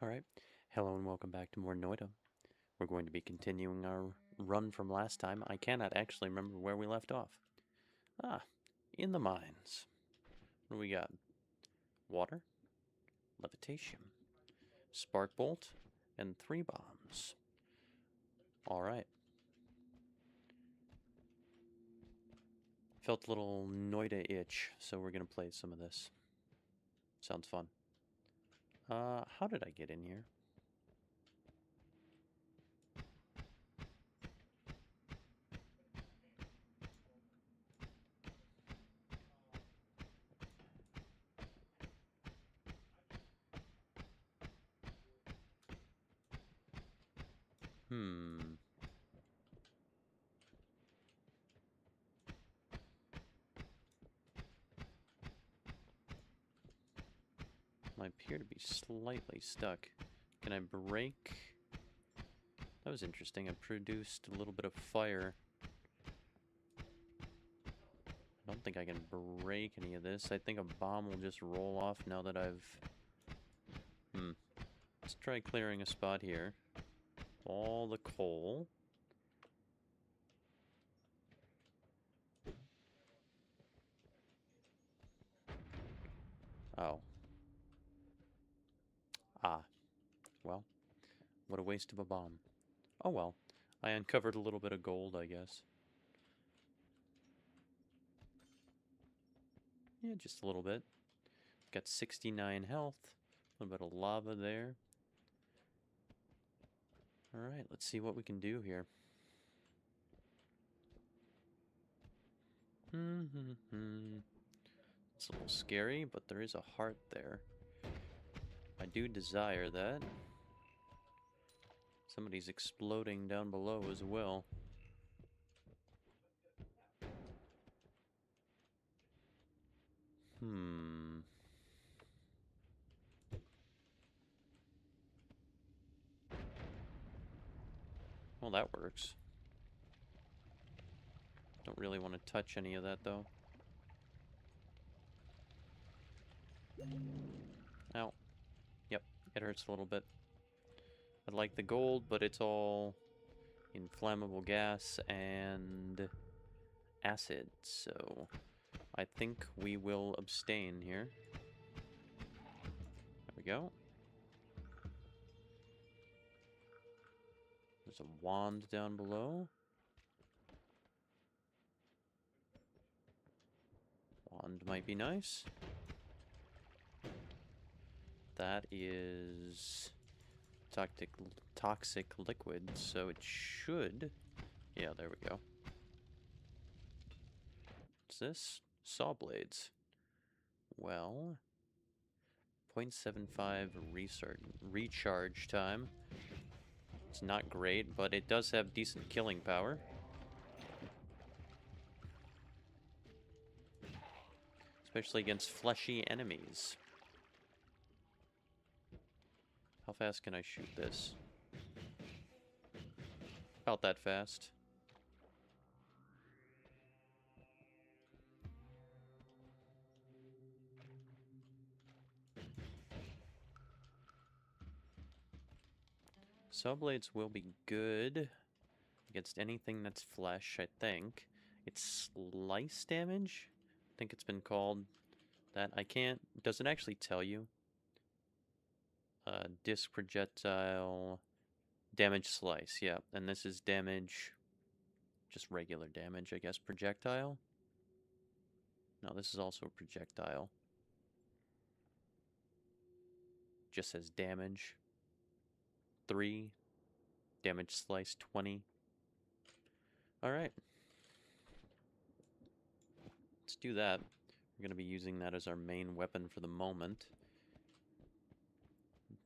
Alright, hello and welcome back to more Noita. We're going to be continuing our run from last time. I cannot actually remember where we left off. In the mines. What do we got? Water, levitation, spark bolt, and 3 bombs. Alright. Felt a little Noita itch, so we're going to play some of this. Sounds fun. How did I get in here? Hmm. I appear to be slightly stuck. Can I break? That was interesting. I produced a little bit of fire. I don't think I can break any of this. I think a bomb will just roll off now that I've... Let's try clearing a spot here. All the coal. Oh. Well. What a waste of a bomb. Oh well. I uncovered a little bit of gold, I guess. Yeah, just a little bit. Got 69 health. A little bit of lava there. Alright, let's see what we can do here. It's a little scary, but there is a heart there. I do desire that. Somebody's exploding down below as well. Well, that works. Don't really want to touch any of that, though. Ow. Yep, it hurts a little bit. I like the gold, but it's all inflammable gas and acid, so I think we will abstain here. There we go. There's a wand down below. Wand might be nice. That is toxic liquid, so it should... Yeah, there we go. What's this? Saw blades. Well, 0.75 recharge time. It's not great, but it does have decent killing power. Especially against fleshy enemies. How fast can I shoot this? About that fast. Saw blades will be good against anything that's flesh, I think. It's slice damage? I think it's been called that. I can't... Does it actually tell you? Disc projectile... Damage slice, yeah. And this is damage... Just regular damage, I guess. Projectile? No, this is also a projectile. Just says damage. 3. Damage slice 20. Alright. Let's do that. We're going to be using that as our main weapon for the moment.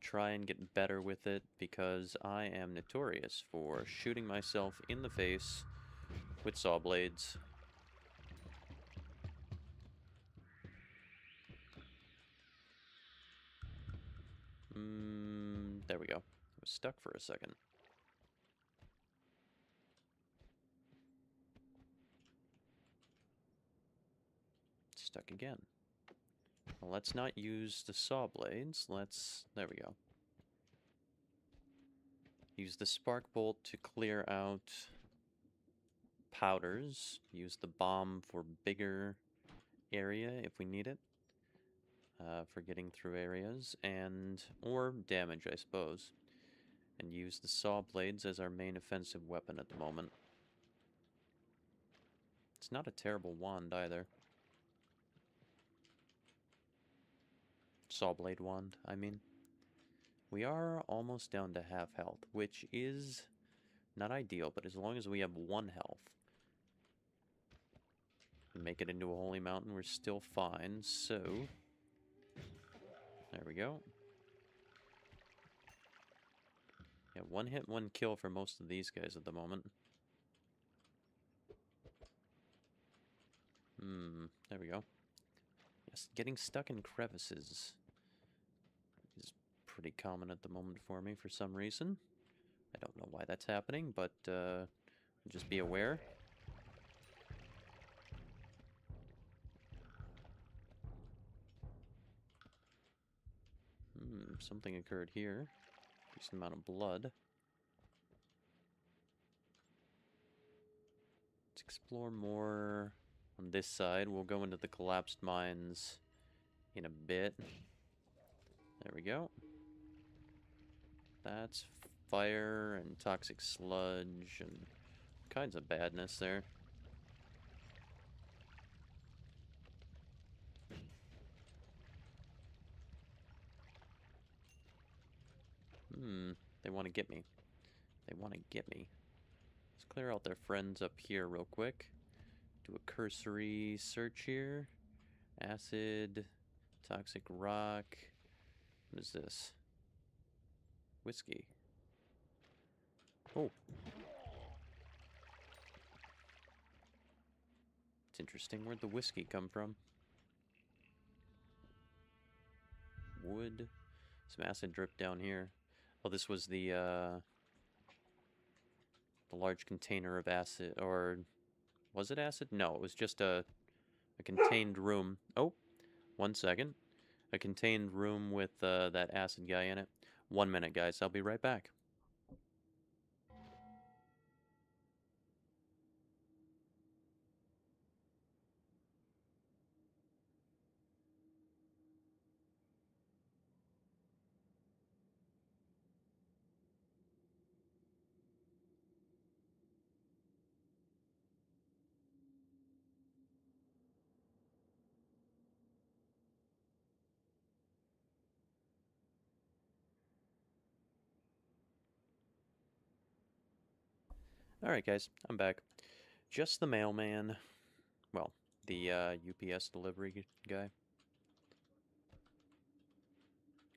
Try and get better with it because I am notorious for shooting myself in the face with saw blades. There we go. I was stuck for a second. Stuck again. Well, let's not use the saw blades. There we go. Use the spark bolt to clear out powders. Use the bomb for bigger area if we need it. For getting through areas, or damage, I suppose. And use the saw blades as our main offensive weapon at the moment. It's not a terrible wand either. Saw blade wand, I mean. We are almost down to half health, which is not ideal, but as long as we have 1 health and make it into a holy mountain, we're still fine. So, there we go. Yeah, 1 hit, 1 kill for most of these guys at the moment. There we go. Yes, getting stuck in crevices is pretty common at the moment for me for some reason. I don't know why that's happening, but just be aware. Something occurred here. Decent amount of blood. Let's explore more on this side. We'll go into the collapsed mines in a bit. There we go. That's fire and toxic sludge and kinds of badness there. They want to get me. They want to get me. Let's clear out their friends up here real quick. Do a cursory search here. Acid, toxic rock. What is this? Whiskey. Oh. It's interesting. Where'd the whiskey come from? Wood. Some acid drip down here. Oh, this was the large container of acid, or was it acid? No, it was just a contained room. Oh, 1 second. A contained room with that acid guy in it. 1 minute, guys. I'll be right back. Alright, guys. I'm back. Just the mailman. Well, the UPS delivery guy.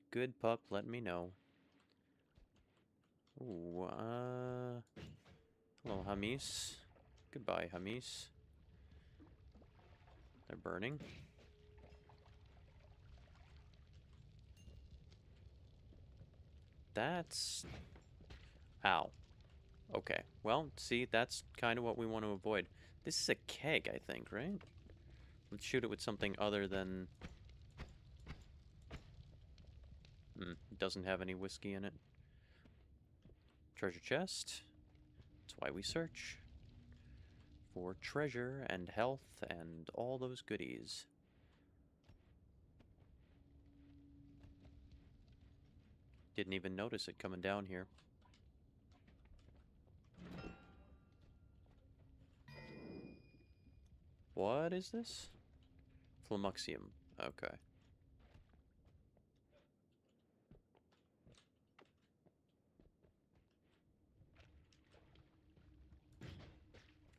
Good pup, let me know. Ooh, hello, Hamis. Goodbye, Hamis. They're burning. That's... Ow. Okay, well, see, that's kind of what we want to avoid. This is a keg, I think, right? Let's shoot it with something other than... it doesn't have any whiskey in it. Treasure chest. That's why we search. For treasure and health and all those goodies. Didn't even notice it coming down here. What is this? Flamuxium. Okay.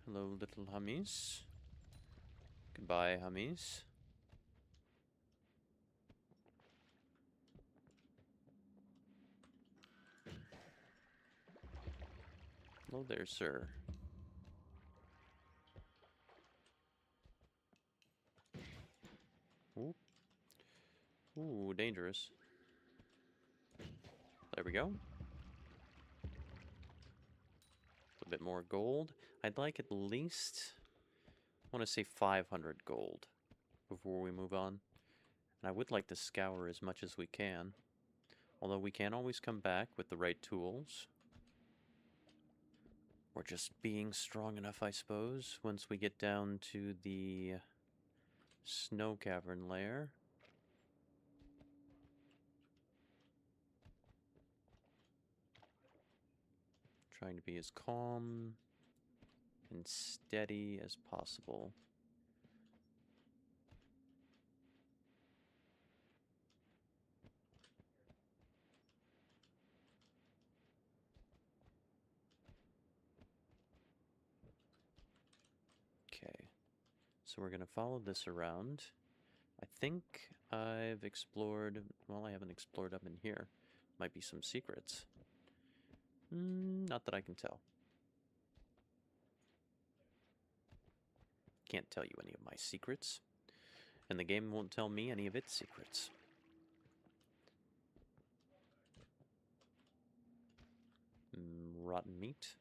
Hello, little Hamis. Goodbye, Hamis. Hello there, sir. Ooh. Ooh, dangerous. There we go. A bit more gold. I'd like at least, I want to say 500 gold before we move on. And I would like to scour as much as we can. Although we can always come back with the right tools. Or just being strong enough, I suppose, once we get down to the snow cavern lair. Trying to be as calm and steady as possible. Okay, so we're going to follow this around. I think I've explored, well, I haven't explored up in here. Might be some secrets. Not that I can tell. Can't tell you any of my secrets. And the game won't tell me any of its secrets. Rotten meat.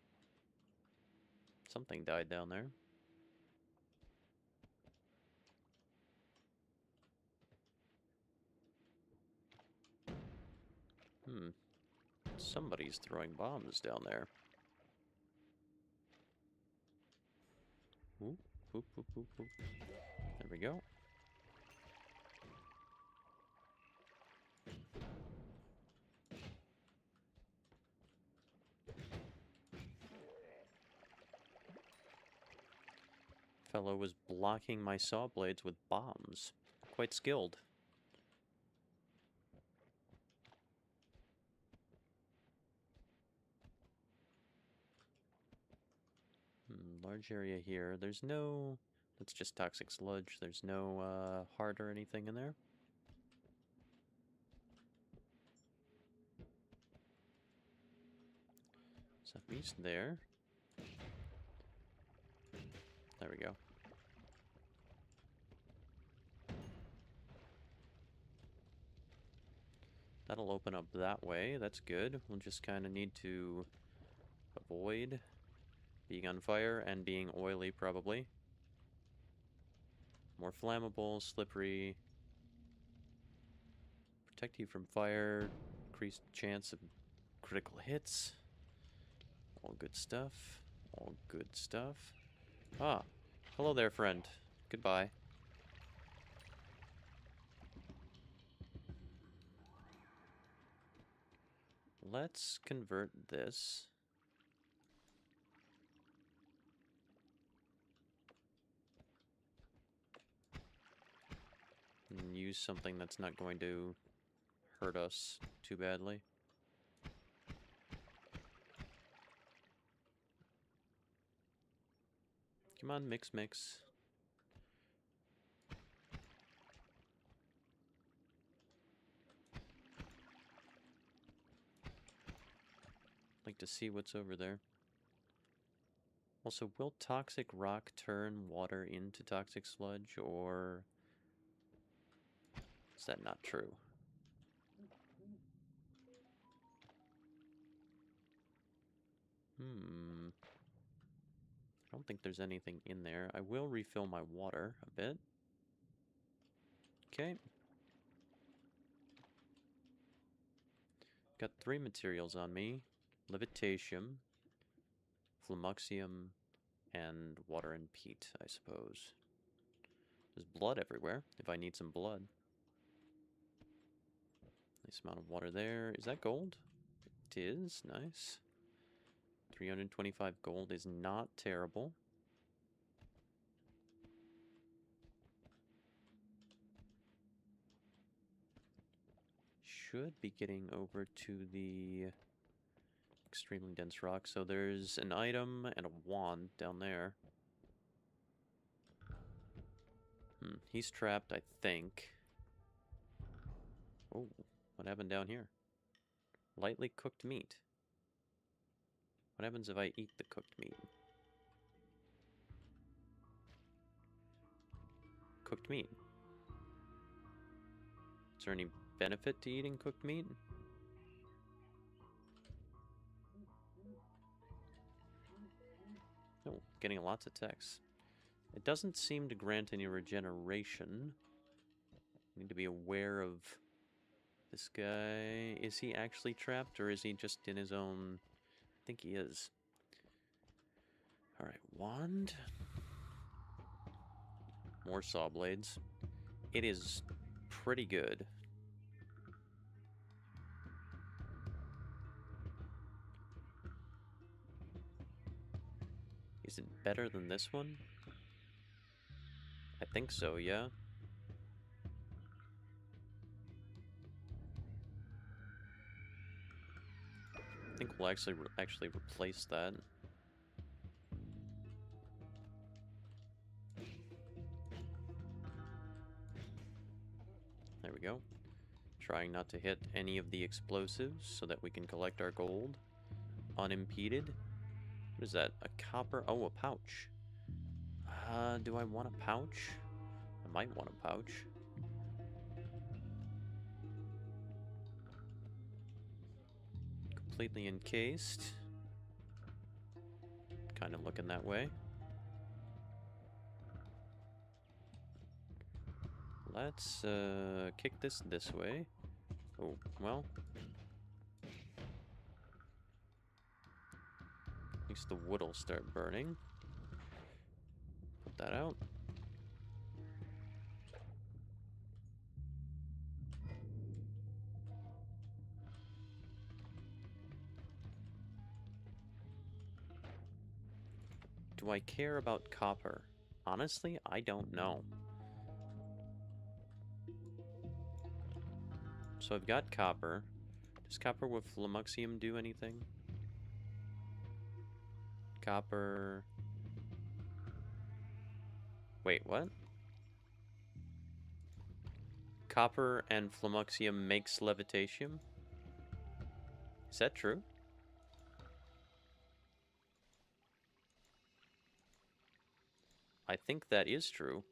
Something died down there. Somebody's throwing bombs down there. Oop, oop, oop, oop, oop. There we go. Fellow was blocking my saw blades with bombs. Quite skilled. Large area here. There's no... That's just toxic sludge. There's no heart or anything in there. So at least there. There we go. That'll open up that way. That's good. We'll just kind of need to avoid being on fire and being oily, probably. More flammable, slippery. Protect you from fire. Increased chance of critical hits. All good stuff. All good stuff. Ah, hello there, friend. Goodbye. Let's convert this. And use something that's not going to hurt us too badly. Come on, mix, mix. Like to see what's over there. Also, will toxic rock turn water into toxic sludge, or is that not true? I don't think there's anything in there. I will refill my water a bit. Okay. Got 3 materials on me. Levitation, Flamuxium, and water and peat, I suppose. There's blood everywhere, if I need some blood. Nice amount of water there. Is that gold? It is. Nice. 325 gold is not terrible. Should be getting over to the extremely dense rock. So there's an item and a wand down there. He's trapped, I think. Oh, what happened down here? Lightly cooked meat. What happens if I eat the cooked meat? Cooked meat. Is there any benefit to eating cooked meat? Oh, getting lots of text. It doesn't seem to grant any regeneration. Need to be aware of this guy. Is he actually trapped, or is he just in his own... I think he is. Alright, wand. More saw blades. It is pretty good. Is it better than this one? I think so, yeah. I think we'll actually replace that. There we go. Trying not to hit any of the explosives so that we can collect our gold unimpeded. What is that? A copper? Oh, a pouch. Do I want a pouch? I might want a pouch. Completely encased. Kind of looking that way. Let's kick this way. Oh, well. At least the wood will start burning. Put that out. Do I care about copper? Honestly, I don't know. So I've got copper. Does copper with flummuxium do anything? Copper... Wait, what? Copper and flummuxium makes levitation? Is that true? I think that is true.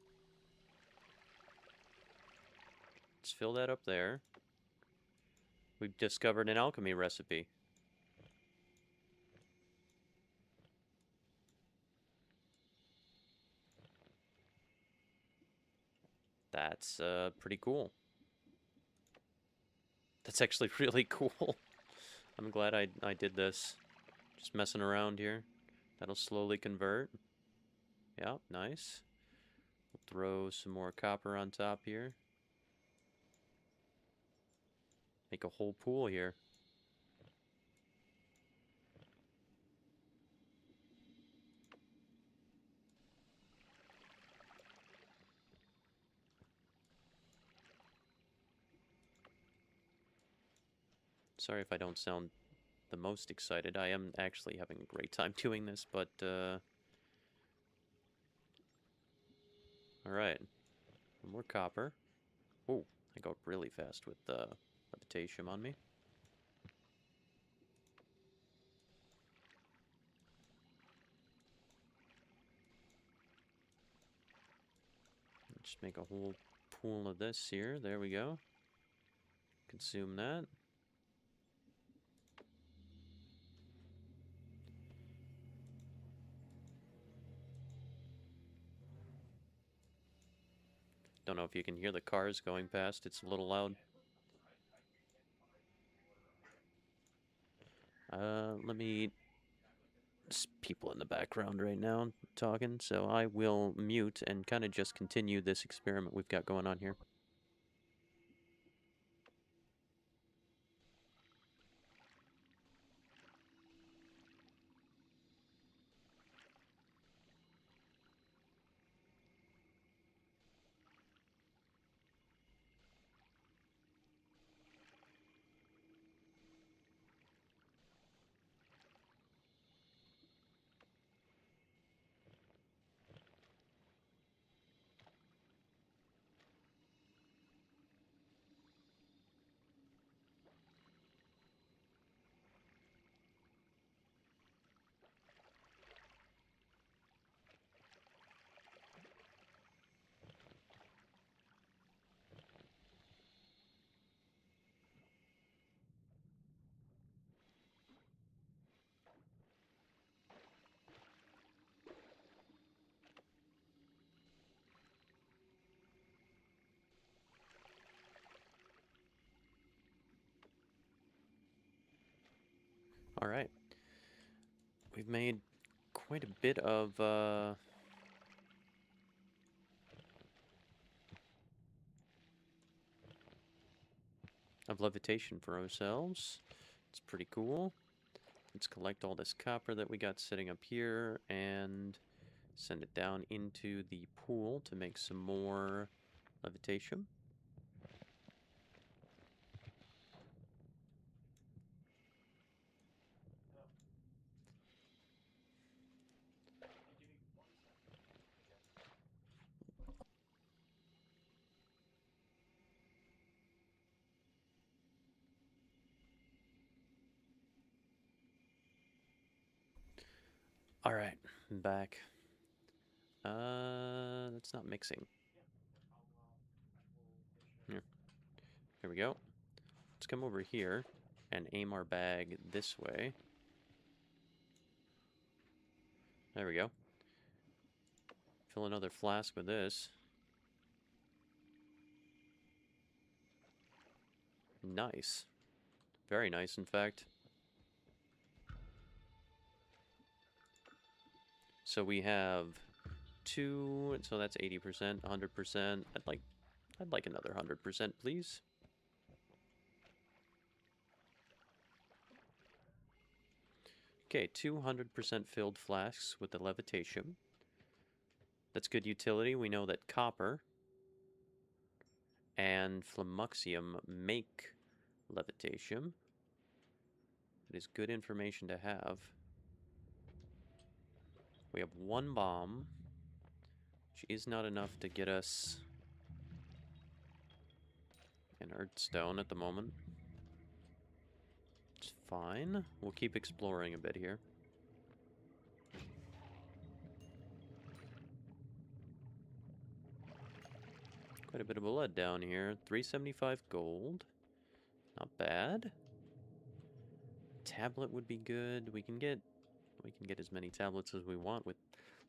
Let's fill that up there. We've discovered an alchemy recipe. That's pretty cool. That's actually really cool. I'm glad I did this. Just messing around here. That'll slowly convert. Yeah, nice. We'll throw some more copper on top here. Make a whole pool here. Sorry if I don't sound the most excited. I am actually having a great time doing this, but, alright. More copper. Oh, I go really fast with levitation on me. Just make a whole pool of this here. There we go. Consume that. Don't know if you can hear the cars going past. It's a little loud. Let me... There's people in the background right now talking, so I will mute and kind of just continue this experiment we've got going on here. Alright. We've made quite a bit of levitation for ourselves. It's pretty cool. Let's collect all this copper that we got sitting up here and send it down into the pool to make some more levitation. Alright, I'm back. That's not mixing. Here. There we go. Let's come over here and aim our bag this way. There we go. Fill another flask with this. Nice. Very nice, in fact. So we have 2, so that's 80%, 100%. I'd like another 100%, please. Okay, 200% filled flasks with the levitation. That's good utility. We know that copper and flummoxium make levitation. It is good information to have. We have 1 bomb, which is not enough to get us an Earthstone at the moment. It's fine. We'll keep exploring a bit here. Quite a bit of blood down here. 375 gold. Not bad. Tablet would be good. We can get as many tablets as we want with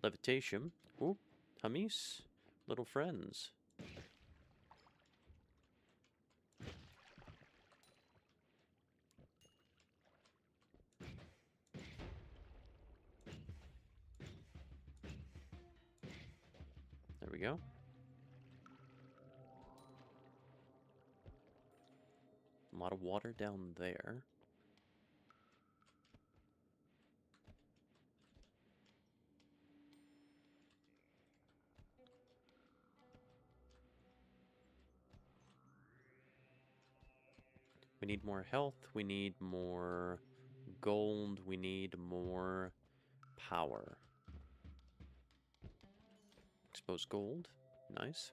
levitation. Ooh, Hamis, little friends. There we go. A lot of water down there. We need more health, we need more gold, we need more power. Exposed gold, nice.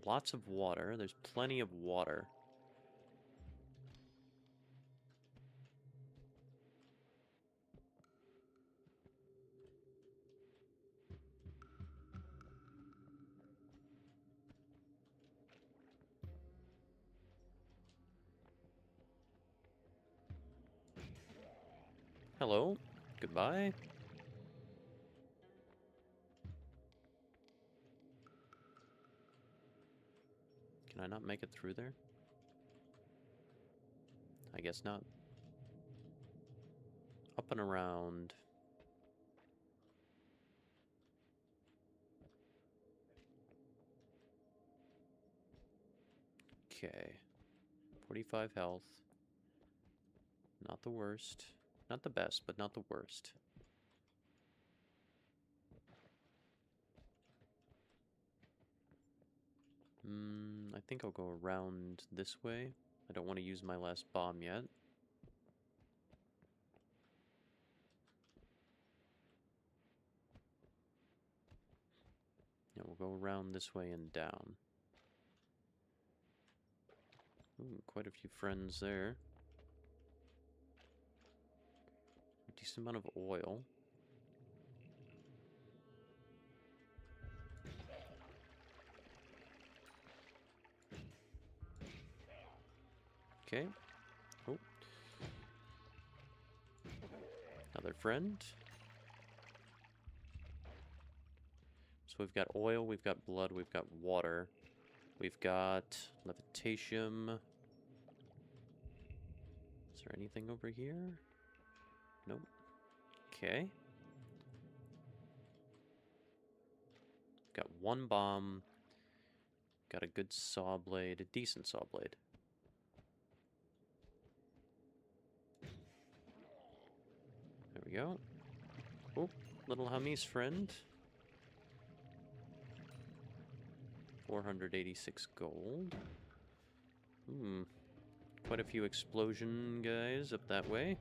Lots of water, there's plenty of water. Hello, goodbye. Can I not make it through there? I guess not. Up and around. Okay. 45 health. Not the worst. Not the best, but not the worst. I think I'll go around this way. I don't want to use my last bomb yet. Yeah, we'll go around this way and down. Ooh, quite a few friends there. A decent amount of oil. Okay. Oh. Another friend. So we've got oil, we've got blood, we've got water. We've got levitation. Is there anything over here? Nope. Okay. Got one bomb. Got a good saw blade, a decent saw blade. There we go. Oh, little Hummy's friend. 486 gold. Quite a few explosion guys up that way.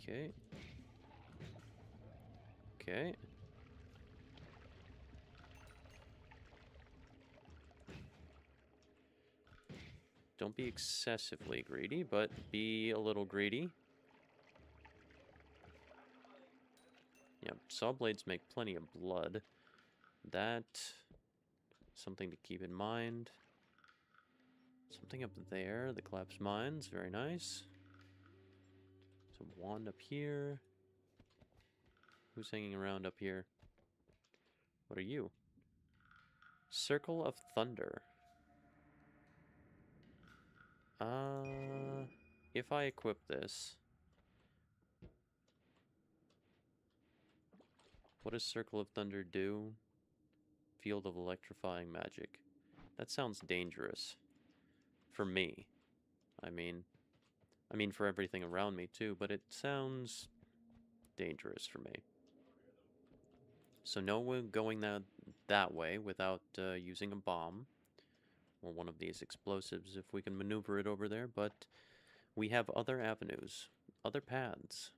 Okay. Okay. Don't be excessively greedy, but be a little greedy. Yeah, saw blades make plenty of blood. That, something to keep in mind. Something up there, the collapsed mines, very nice. Some wand up here. Who's hanging around up here? What are you? Circle of Thunder. If I equip this... What does Circle of Thunder do? Field of Electrifying Magic. That sounds dangerous. For me. I mean for everything around me too, but it sounds dangerous for me. So no one going that way without using a bomb. Or one of these explosives if we can maneuver it over there, but we have other avenues, other paths.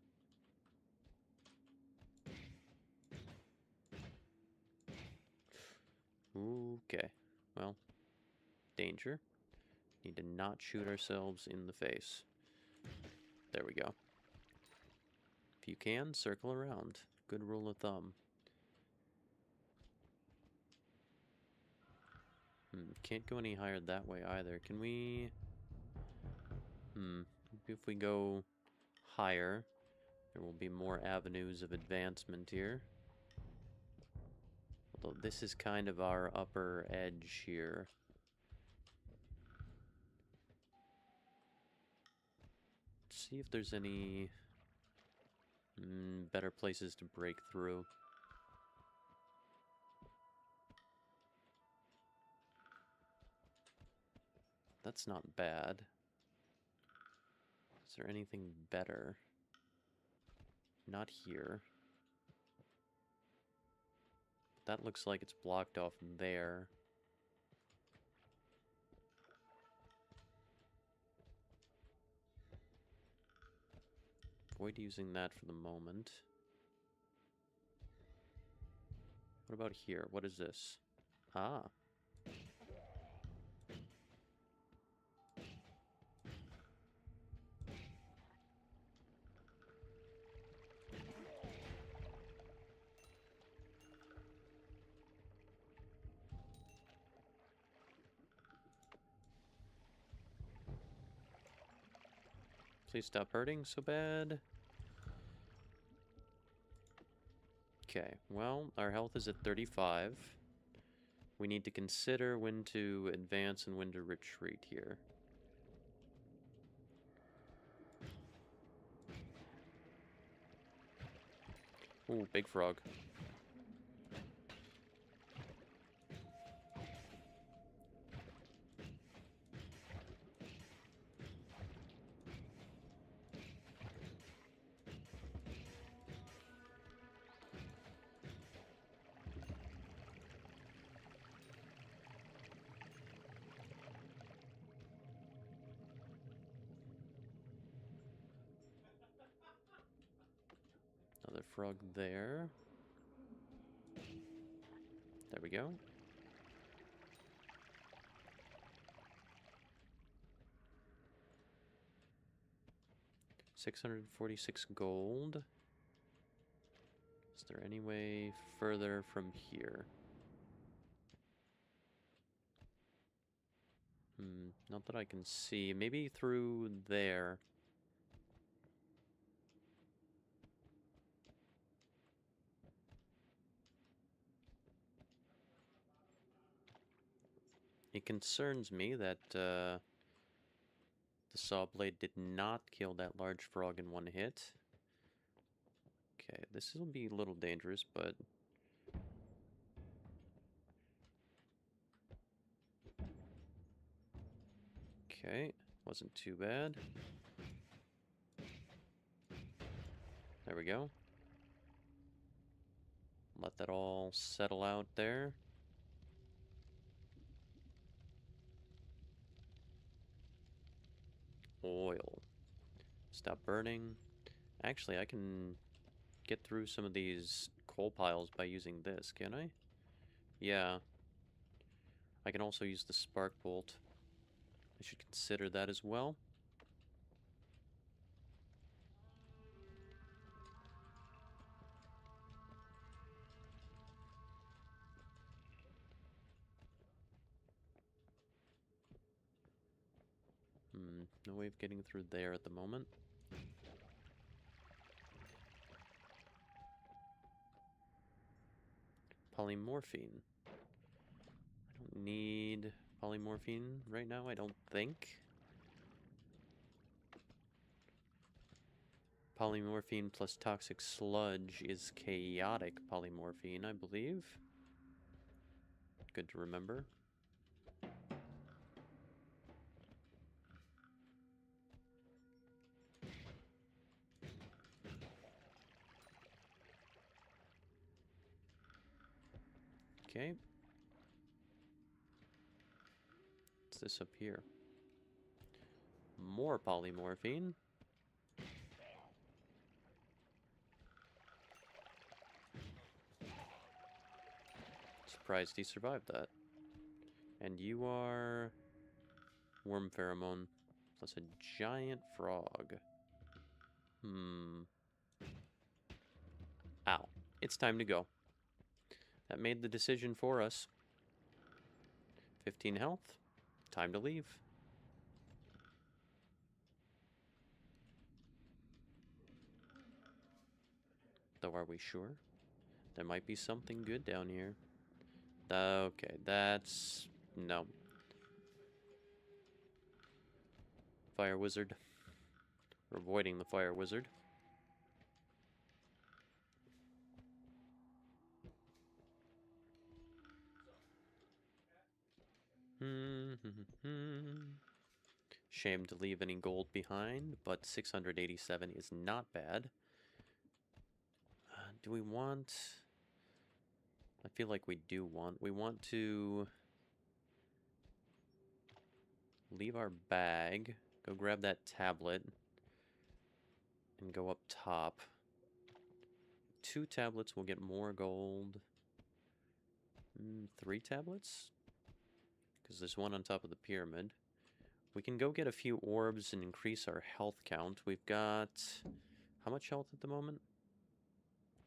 Okay, well, danger. Need to not shoot ourselves in the face. There we go. If you can, circle around. Good rule of thumb. Can't go any higher that way either. Can we... If we go higher, there will be more avenues of advancement here. Although this is kind of our upper edge here. Let's see if there's any better places to break through. That's not bad. Is there anything better? Not here. That looks like it's blocked off there. Avoid using that for the moment. What about here? What is this? Ah. Please stop hurting so bad. Okay, well, our health is at 35. We need to consider when to advance and when to retreat here. Ooh, big frog. Another frog there. There we go. $646 gold. Is there any way further from here? Not that I can see. Maybe through there. It concerns me that the saw blade did not kill that large frog in one hit. Okay, this will be a little dangerous, but... Okay, wasn't too bad. There we go. Let that all settle out there. Oil. Stop burning. Actually, I can get through some of these coal piles by using this, can I? Yeah. I can also use the spark bolt. I should consider that as well. No way of getting through there at the moment. Polymorphine. I don't need polymorphine right now, I don't think. Polymorphine plus toxic sludge is chaotic polymorphine, I believe. Good to remember. Okay. What's this up here? More polymorphine. Surprised he survived that. And you are... worm pheromone plus a giant frog. Ow. It's time to go. That made the decision for us. 15 health. Time to leave. Though, are we sure? There might be something good down here. Okay, that's... no. Fire wizard. We're avoiding the fire wizard. Shame to leave any gold behind, but 687 is not bad. Do we want... I feel like we do want... we want to... leave our bag, go grab that tablet, and go up top. 2 tablets will get more gold. 3 tablets? Because there's one on top of the pyramid. We can go get a few orbs and increase our health count. We've got... how much health at the moment?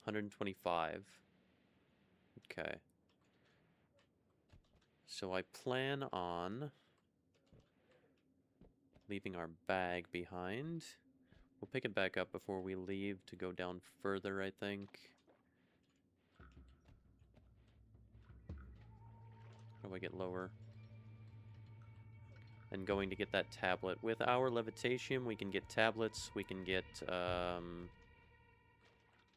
125. Okay. So I plan on leaving our bag behind. We'll pick it back up before we leave to go down further, I think. How do I get lower? And going to get that tablet. With our levitation, we can get tablets, we can get, what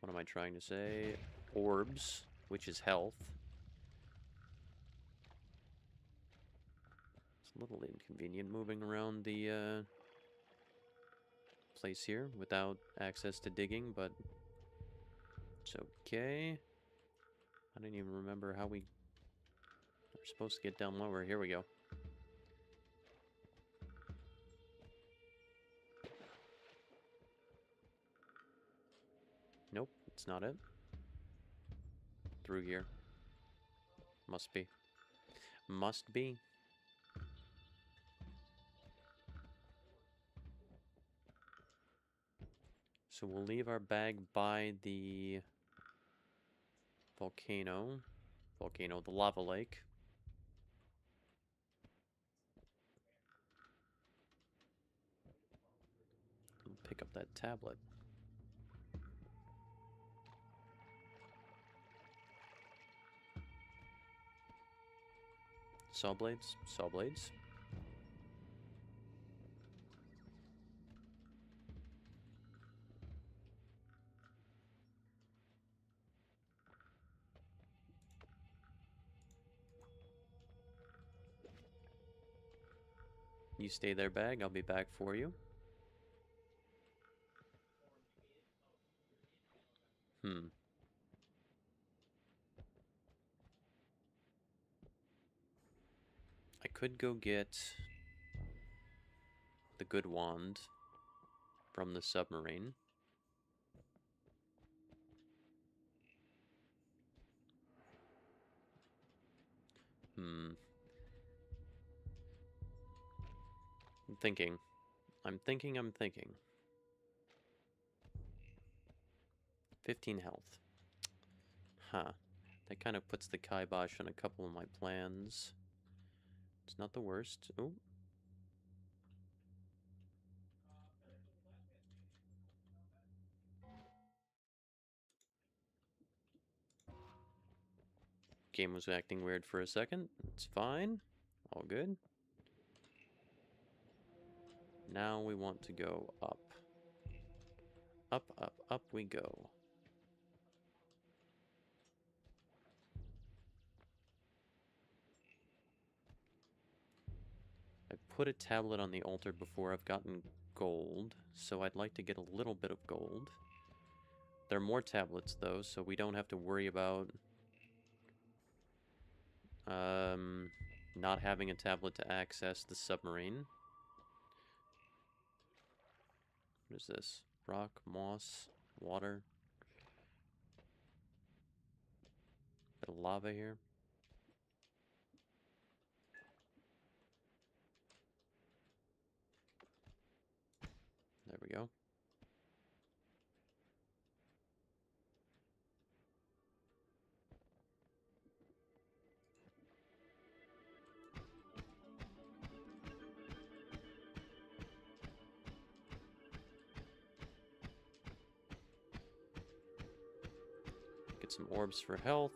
am I trying to say? Orbs, which is health. It's a little inconvenient moving around the, place here without access to digging, but it's okay. I don't even remember how we're supposed to get down lower. Here we go. Nope, it's not it. Through here. Must be. Must be. So we'll leave our bag by the volcano. The lava lake. We'll pick up that tablet. saw blades? Saw blades. You stay there, bag. I'll be back for you. I could go get the good wand from the submarine. I'm thinking. I'm thinking. 15 health. Huh. That kind of puts the kibosh on a couple of my plans. It's not the worst. Oh. Game was acting weird for a second. It's fine. All good. Now we want to go up. Up, up, up we go. I put a tablet on the altar before I've gotten gold, so I'd like to get a little bit of gold. There are more tablets, though, so we don't have to worry about not having a tablet to access the submarine. What is this? Rock, moss, water. Bit of lava here. There we go. Get some orbs for health.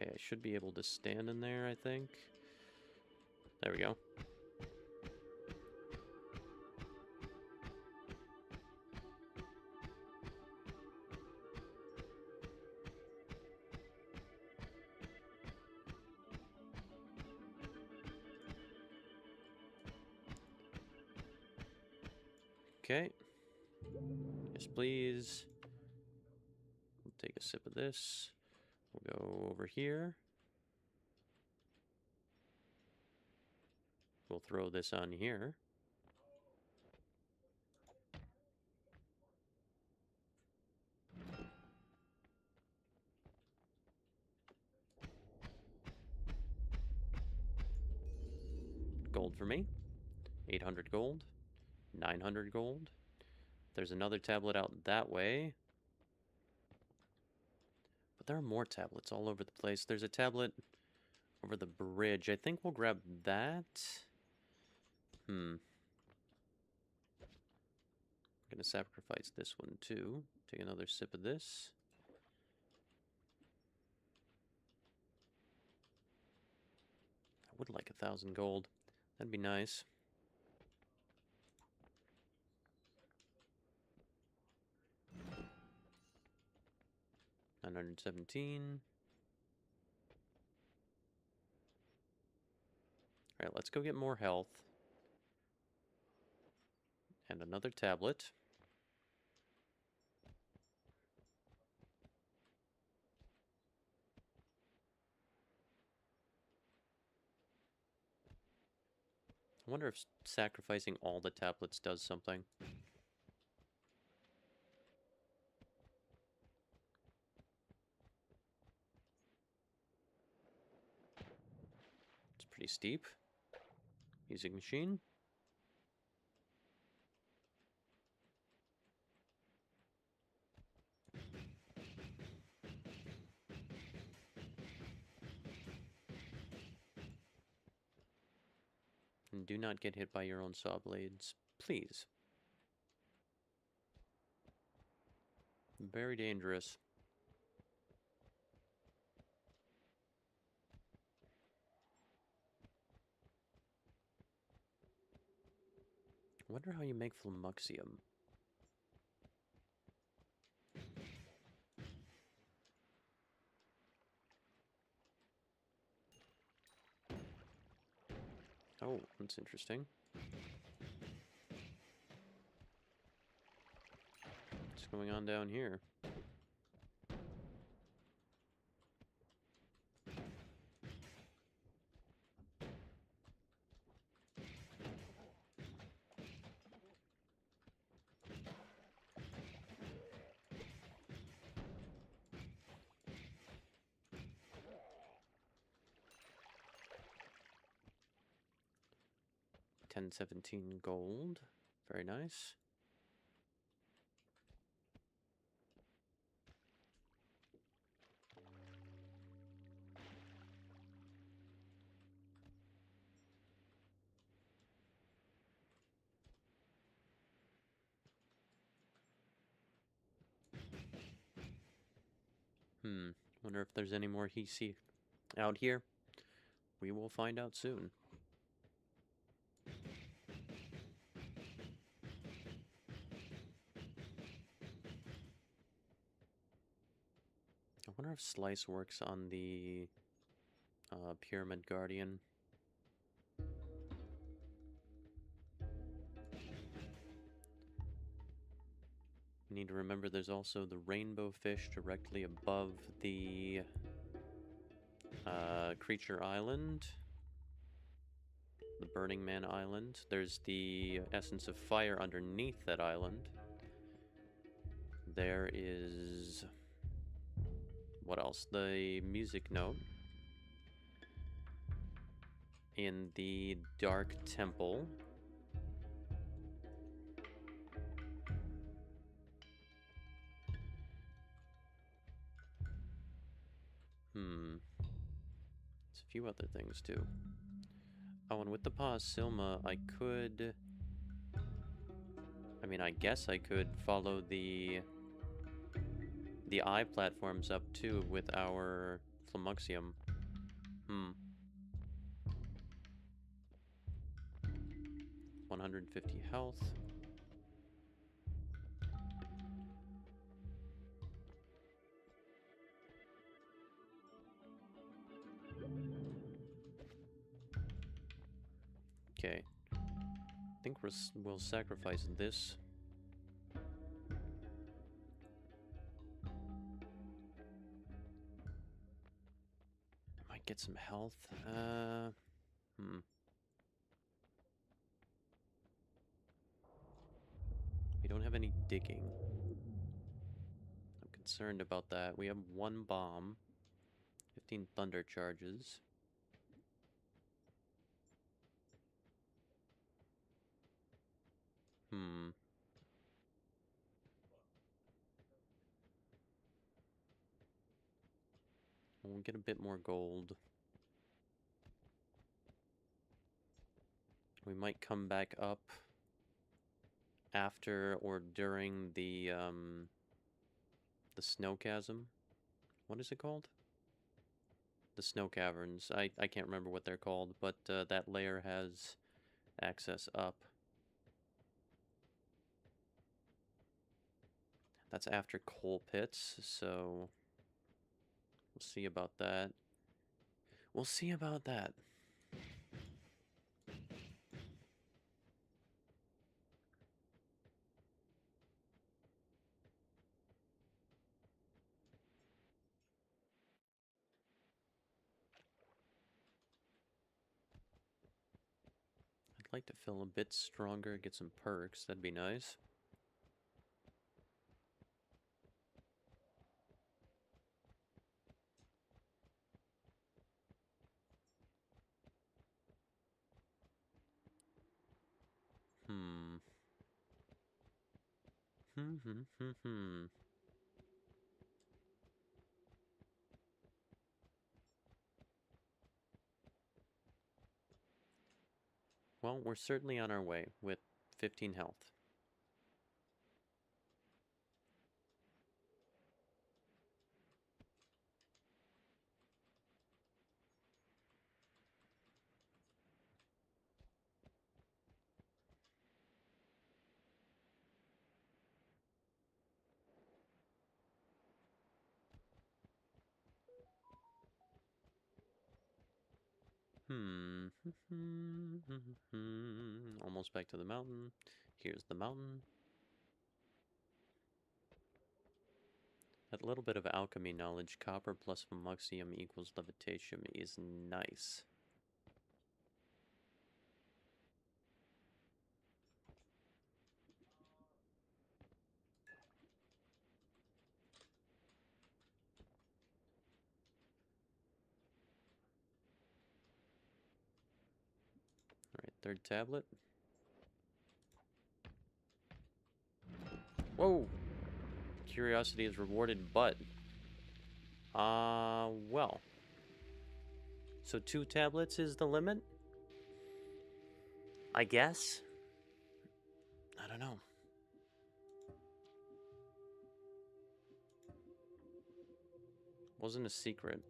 Okay, I should be able to stand in there, I think. There we go. Okay. Yes, please. We'll take a sip of this. We'll go over here. We'll throw this on here. Gold for me. 800 gold. 900 gold. There's another tablet out that way. But there are more tablets all over the place. There's a tablet over the bridge. I think we'll grab that. I'm gonna sacrifice this one too. Take another sip of this. I would like 1,000 gold. That'd be nice. $917. Alright, let's go get more health. And another tablet. I wonder if sacrificing all the tablets does something. It's pretty steep. Music machine. And do not get hit by your own saw blades, please. Very dangerous. I wonder how you make flummuxium. Oh, that's interesting. What's going on down here? $10.17 gold. Very nice. Wonder if there's any more Hisi out here. We will find out soon. I wonder if Slice works on the Pyramid Guardian. We need to remember there's also the rainbow fish directly above the Creature Island. The Burning Man Island. There's the Essence of Fire underneath that island. There is... what else? The Music Note. In the Dark Temple. There's a few other things too. Oh, and with the Paz Silma, I could... I mean, I guess I could follow the eye platforms up too with our Flummuxium. 150 health. Okay. I think we'll sacrifice this. Might get some health. We don't have any digging. I'm concerned about that. We have one bomb. 15 thunder charges. We'll get a bit more gold. We might come back up after or during the snow chasm. What is it called? The snow caverns. I can't remember what they're called, but that layer has access up. That's after coal pits, so we'll see about that. We'll see about that. I'd like to feel a bit stronger, get some perks. That'd be nice. Well, we're certainly on our way with 15 health. Almost back to the mountain. Here's the mountain. That little bit of alchemy knowledge, copper plus moxium equals levitation, is nice. Alright, third tablet. Whoa! Curiosity is rewarded, but... well. So 2 tablets is the limit? I guess? I don't know. Wasn't a secret.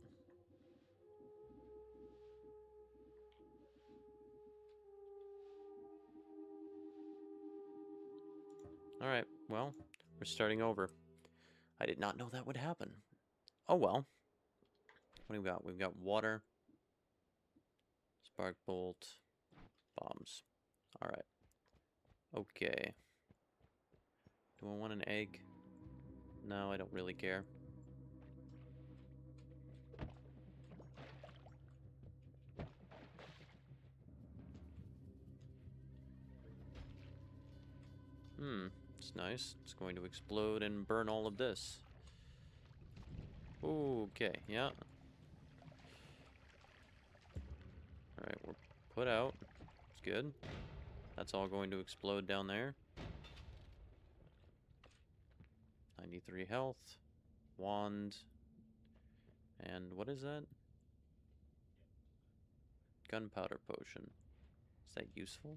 Alright, well, we're starting over. I did not know that would happen. Oh well. What do we got? We've got water, spark bolt, bombs. Alright. Okay. Do I want an egg? No, I don't really care. It's nice. It's going to explode and burn all of this. Okay, yeah. Alright, we're put out. It's good. That's all going to explode down there. 93 health. Wand. And what is that? Gunpowder potion. Is that useful?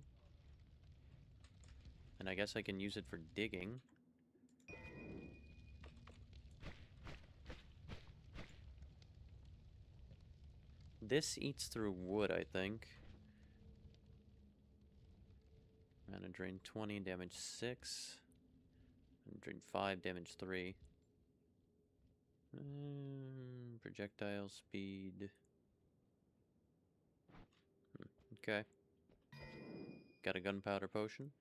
And I guess I can use it for digging. This eats through wood, I think. Mana drain 20, damage 6. And drain 5, damage 3. Projectile speed. Okay. Got a gunpowder potion.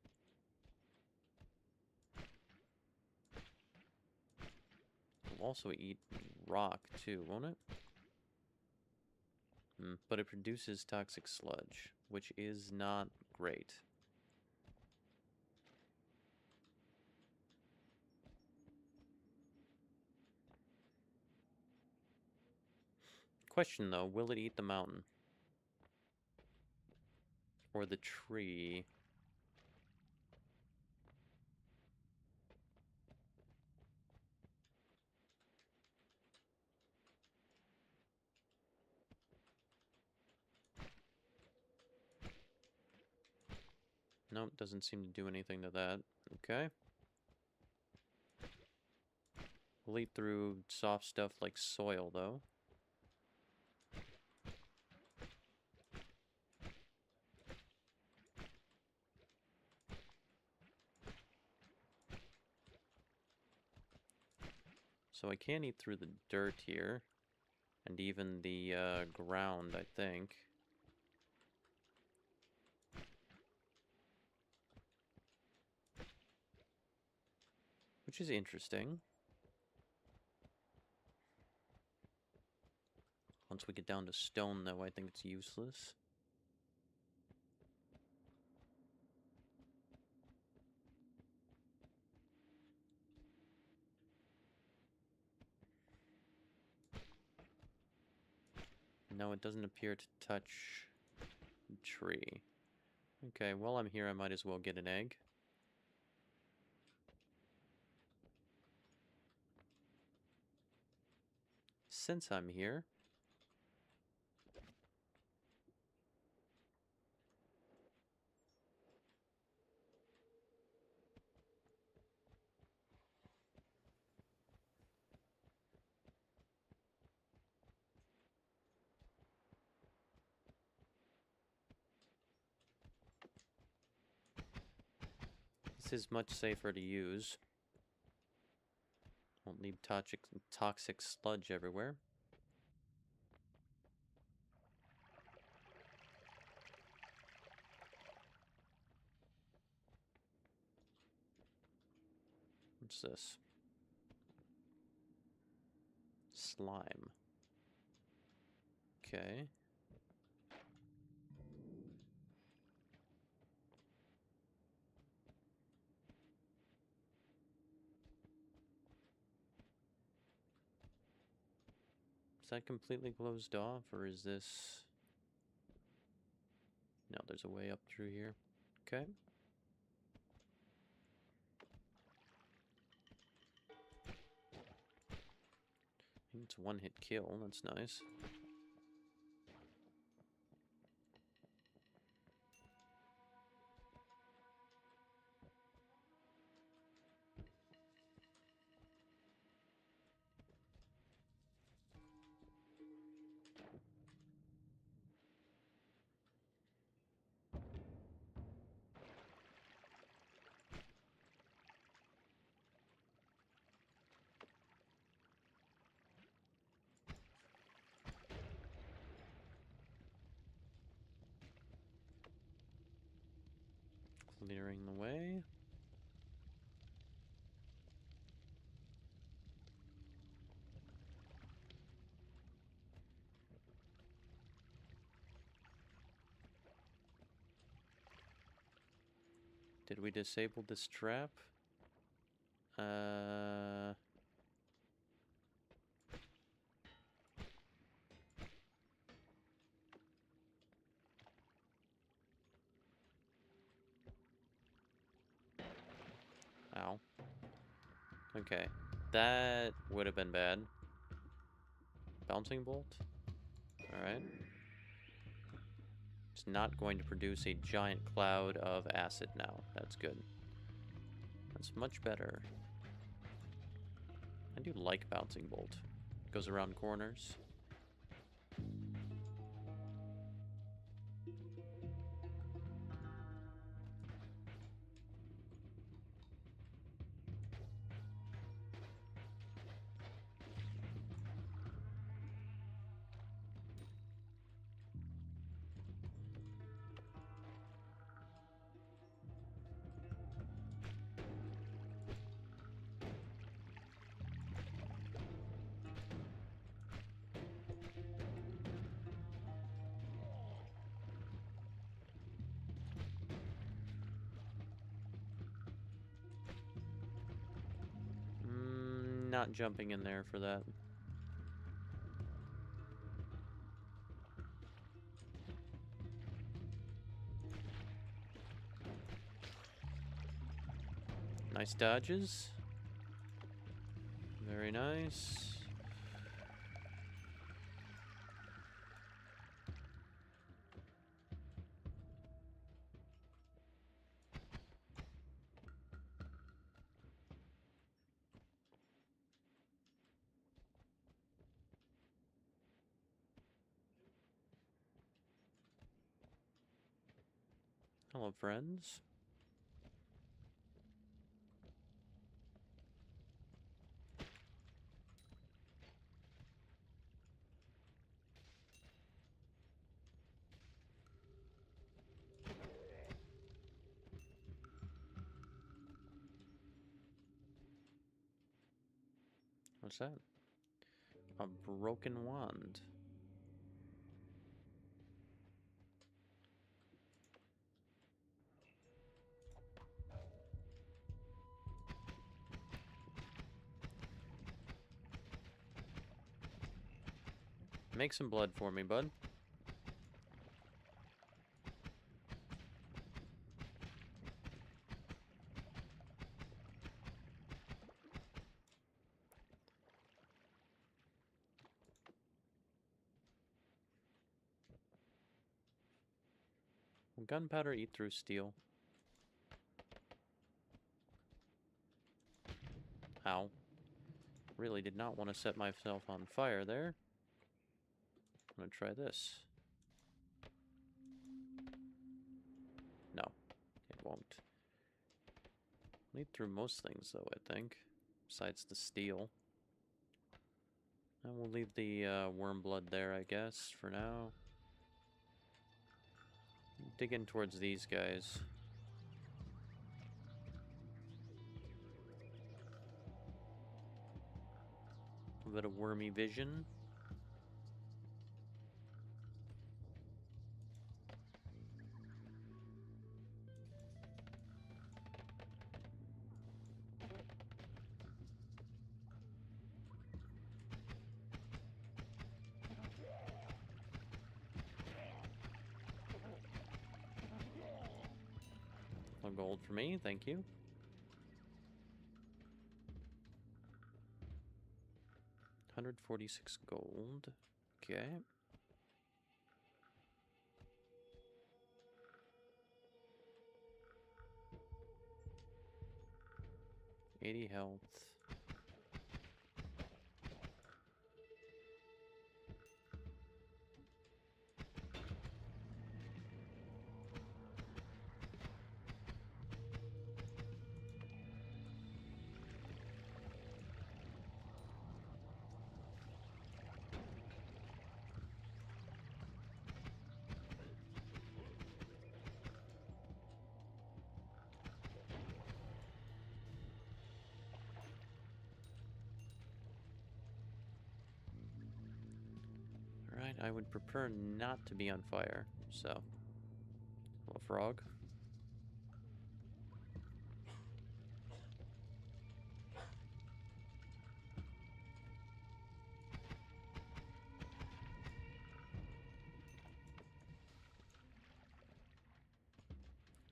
Will also eat rock too, won't it? But it produces toxic sludge, which is not great. Question though, will it eat the mountain? Or the tree? Nope, doesn't seem to do anything to that. Okay. We'll eat through soft stuff like soil, though. So I can eat through the dirt here. And even the ground, I think. Which is interesting. Once we get down to stone, though, I think it's useless. No, it doesn't appear to touch the tree. Okay, while I'm here, I might as well get an egg. Since I'm here. This is much safer to use. Won't leave toxic sludge everywhere. What's this? Slime. Okay. Is that completely closed off, or is this... No, there's a way up through here. Okay. It's a one-hit kill, that's nice. Clearing the way. Did we disable this trap? Ow. Okay. That would have been bad. Bouncing bolt? Alright. It's not going to produce a giant cloud of acid now. That's good. That's much better. I do like bouncing bolt. It goes around corners. Not jumping in there for that. Nice dodges. Very nice. Hello, friends. What's that? A broken wand. Make some blood for me, bud. Will gunpowder eat through steel? Ow. Really did not want to set myself on fire there. I'm gonna try this. No, it won't. Eat through most things, though, I think. Besides the steel. And we'll leave the worm blood there, I guess, for now. Dig in towards these guys. A bit of wormy vision. No gold for me, thank you. $146 gold. Okay. $80 health. Alright, I would prefer not to be on fire, so. Hello, frog.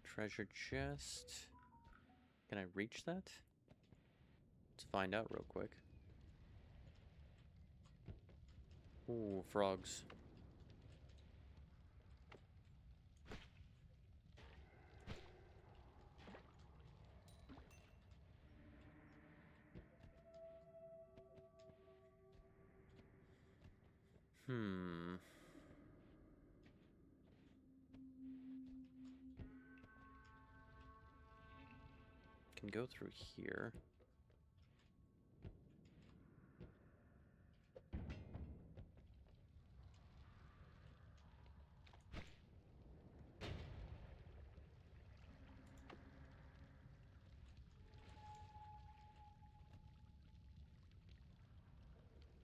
Treasure chest. Can I reach that? Let's find out real quick. Ooh, frogs. Can go through here.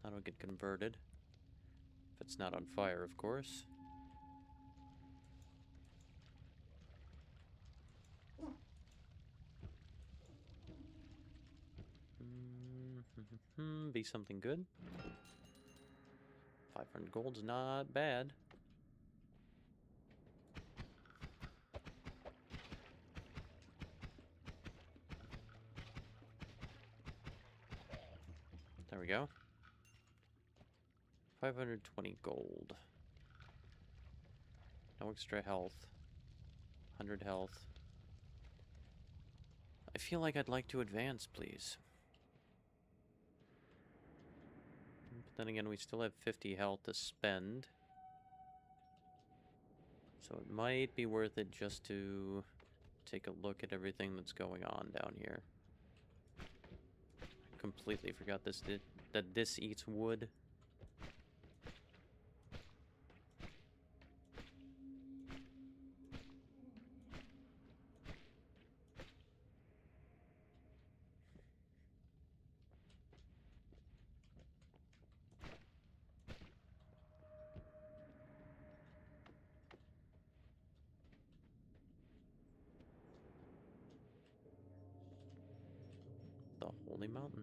That'll get converted. If it's not on fire, of course. Be something good. 500 gold's not bad. There we go. 520 gold. No extra health. 100 health. I feel like I'd like to advance, please. But then again, we still have 50 health to spend. So it might be worth it just to take a look at everything that's going on down here. I completely forgot that this eats wood. The Holy Mountain.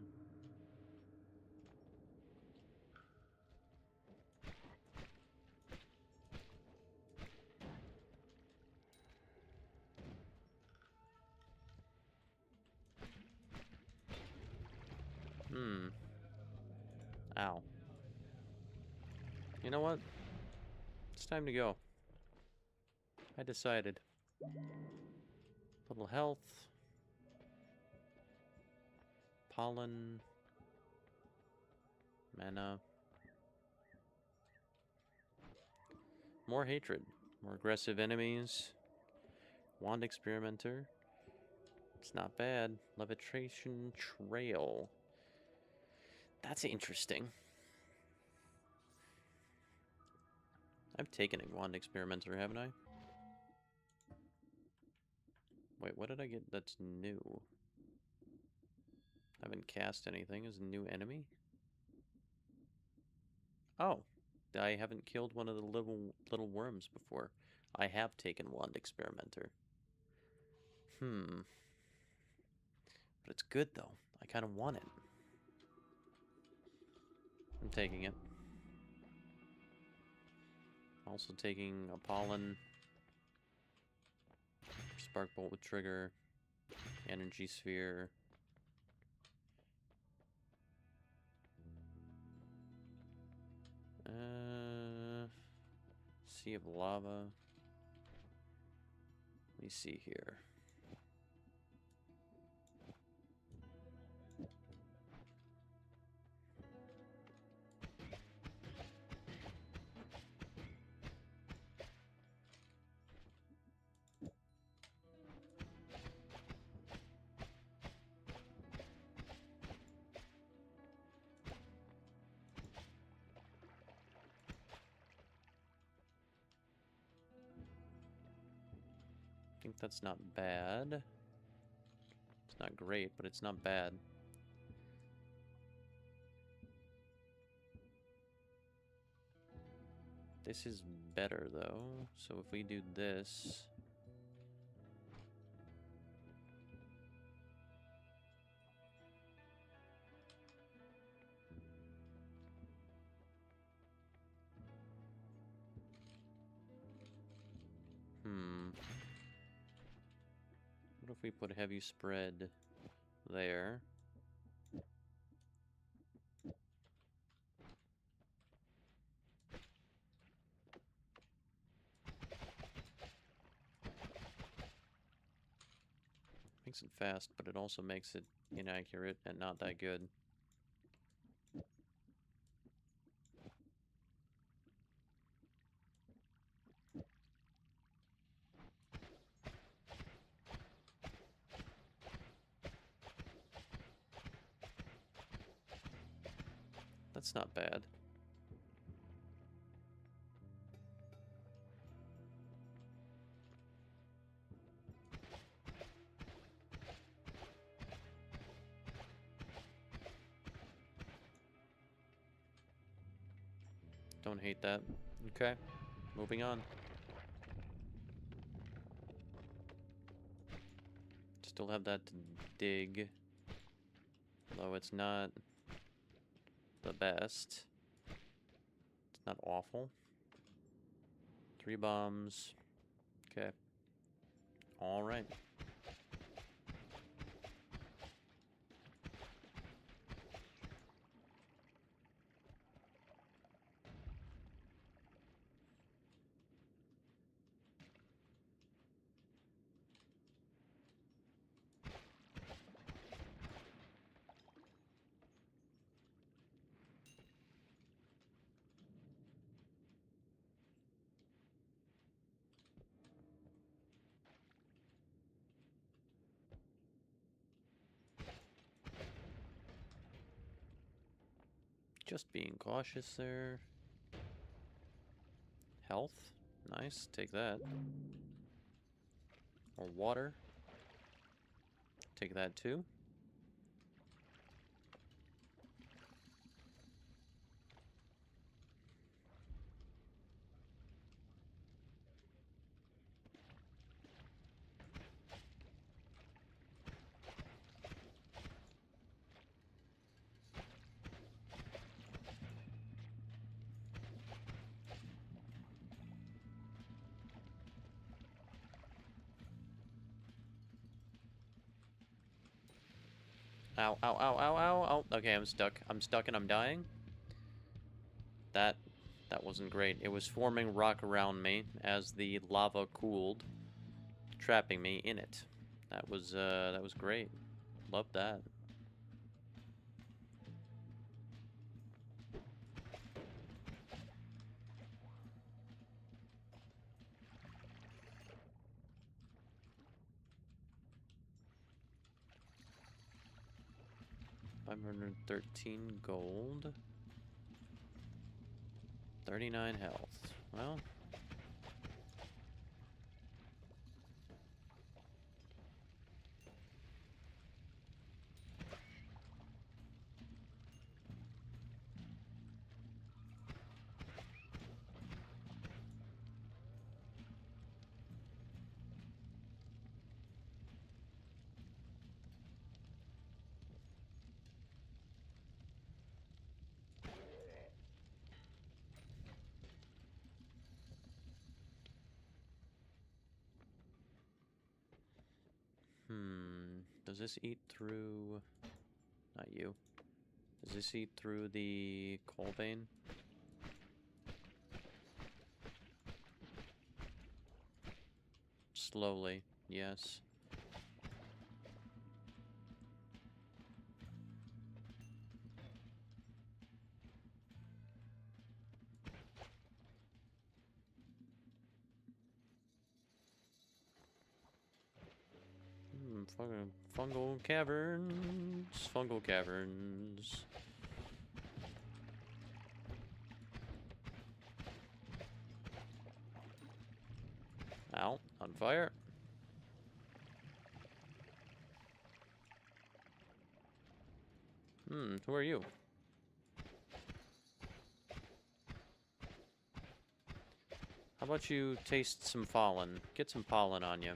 Ow. You know what? It's time to go. I decided. Little health. Pollen. Mana. More hatred. More aggressive enemies. Wand Experimenter. It's not bad. Levitation Trail. That's interesting. I've taken a Wand Experimenter, haven't I? Wait, what did I get that's new? I haven't cast anything. Is a new enemy? Oh. I haven't killed one of the little worms before. I have taken Wand Experimenter. But it's good, though. I kind of want it. I'm taking it. Also taking a Pollen. Spark Bolt with Trigger. Energy Sphere. Sea of Lava. Let me see here. I think that's not bad. It's not great, but it's not bad. This is better, though. So if we do this... What if we put heavy spread there? Makes it fast, but it also makes it inaccurate and not that good. That's not bad. Don't hate that. Okay, moving on. Still have that to dig. Though it's not the best. It's not awful. 3 bombs. Okay. Alright. Just being cautious there. Health. Nice. Take that. Or water. Take that too. Ow, ow, ow, ow, ow, ow. Okay, I'm stuck. I'm stuck and I'm dying. That wasn't great. It was forming rock around me as the lava cooled, trapping me in it. That was great. Loved that. $513 gold. 39 health. Well. Does this eat through... Not you. Does this eat through the coal vein? Slowly, yes. Fucking fungal caverns. Fungal caverns. Ow, on fire. Who are you? How about you taste some pollen? Get some pollen on you.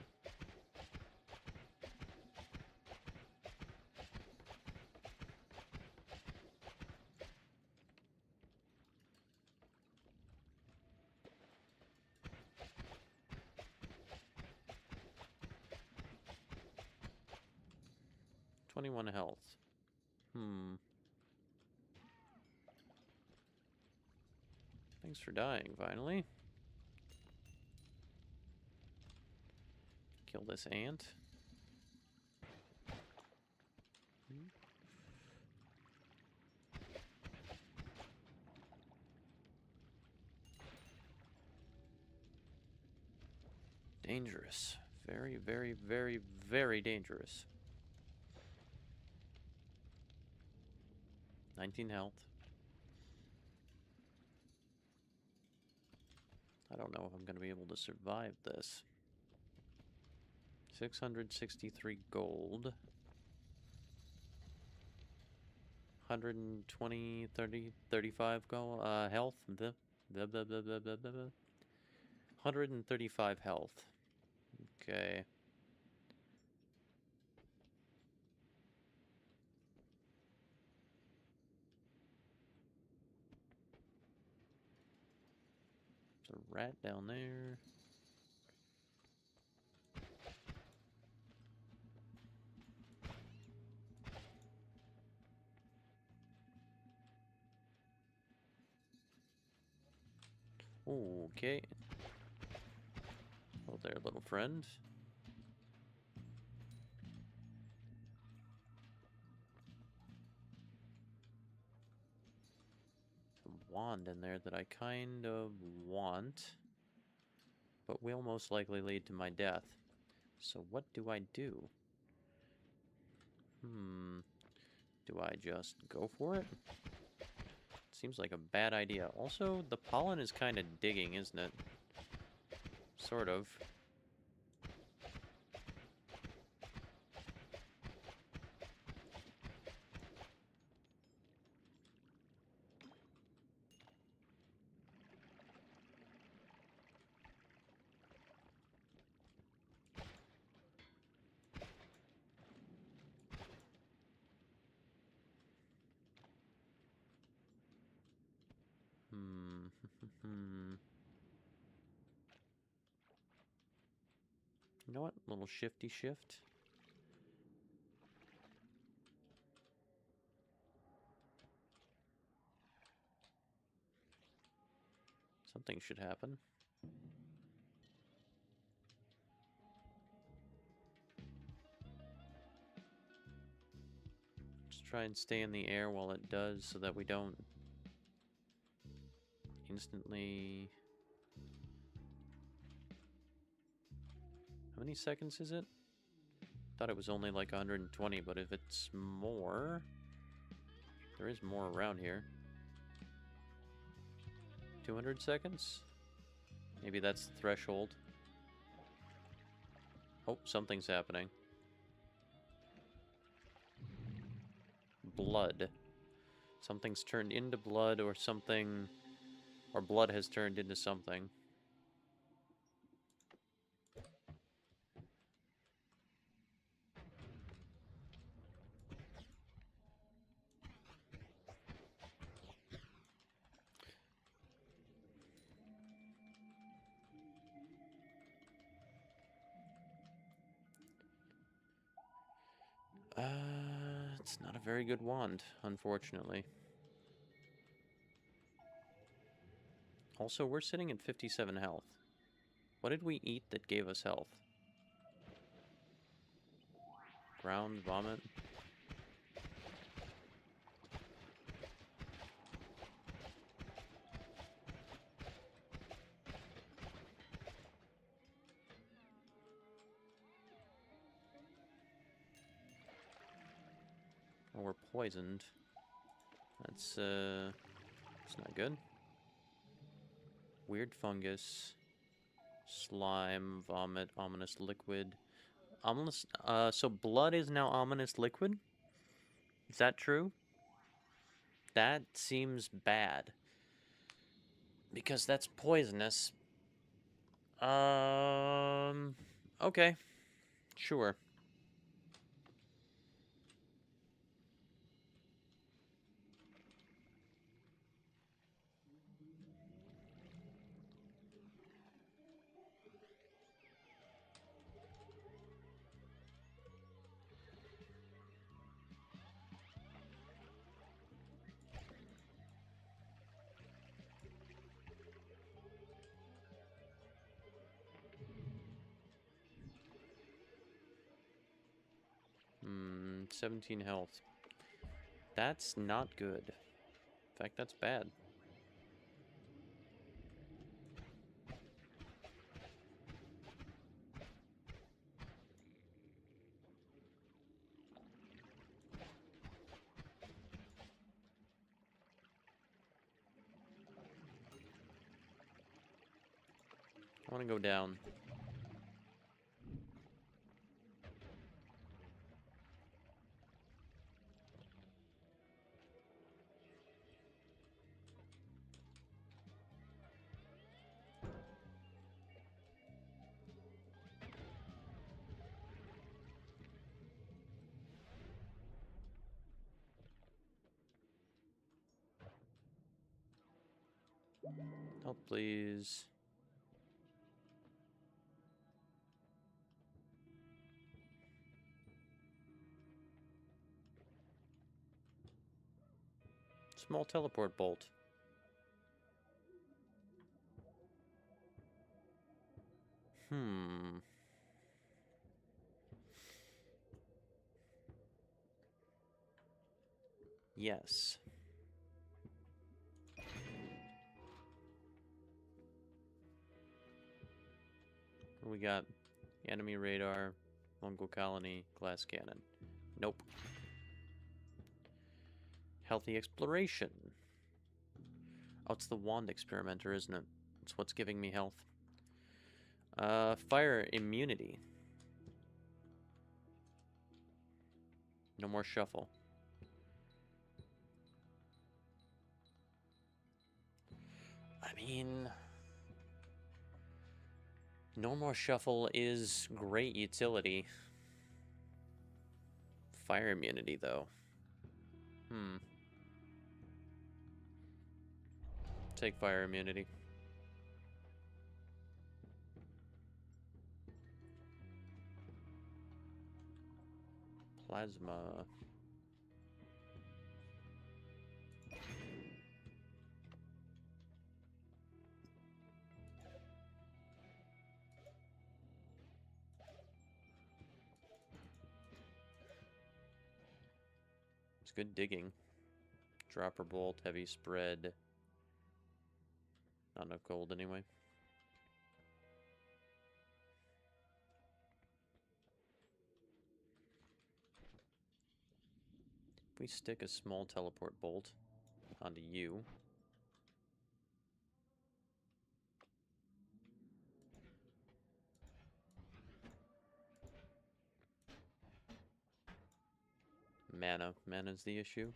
$21 health. Thanks for dying, finally. Kill this ant. Dangerous. Very, very, very, very dangerous. 19 health. I don't know if I'm going to be able to survive this. 663 gold. 120, 30, 35 gold, health. 135 health. Okay. There's a rat down there. Okay. Oh, there, little friend. A wand in there that I kind of want, but will most likely lead to my death. So what do I do? Do I just go for it? Seems like a bad idea. Also, the pollen is kind of digging, isn't it? Sort of. You know what? Little shifty shift. Something should happen. Just try and stay in the air while it does so that we don't instantly... How many seconds is it? Thought it was only like 120, but if it's more... There is more around here. 200 seconds? Maybe that's the threshold. Oh, something's happening. Blood. Something's turned into blood, or something... Or blood has turned into something. It's not a very good wand, unfortunately. Also, we're sitting at 57 health. What did we eat that gave us health? Ground, vomit? Oh, we're poisoned. That's not good. Weird fungus. Slime, vomit, ominous liquid. Ominous, so blood is now ominous liquid? Is that true? That seems bad. Because that's poisonous. Okay. Sure. Hmm, 17 health. That's not good. In fact, that's bad. I want to go down. Help, please. Small teleport bolt. Hmm. Yes. We got enemy radar, Mongol colony, glass cannon. Nope. Healthy exploration. Oh, it's the wand experimenter, isn't it? It's what's giving me health. Fire immunity. No more shuffle. I mean... No more shuffle is great utility. Fire immunity, though. Take fire immunity. Plasma. good digging. Dropper bolt, heavy spread. Not enough gold anyway. If we stick a small teleport bolt onto you. Mana. Mana's the issue.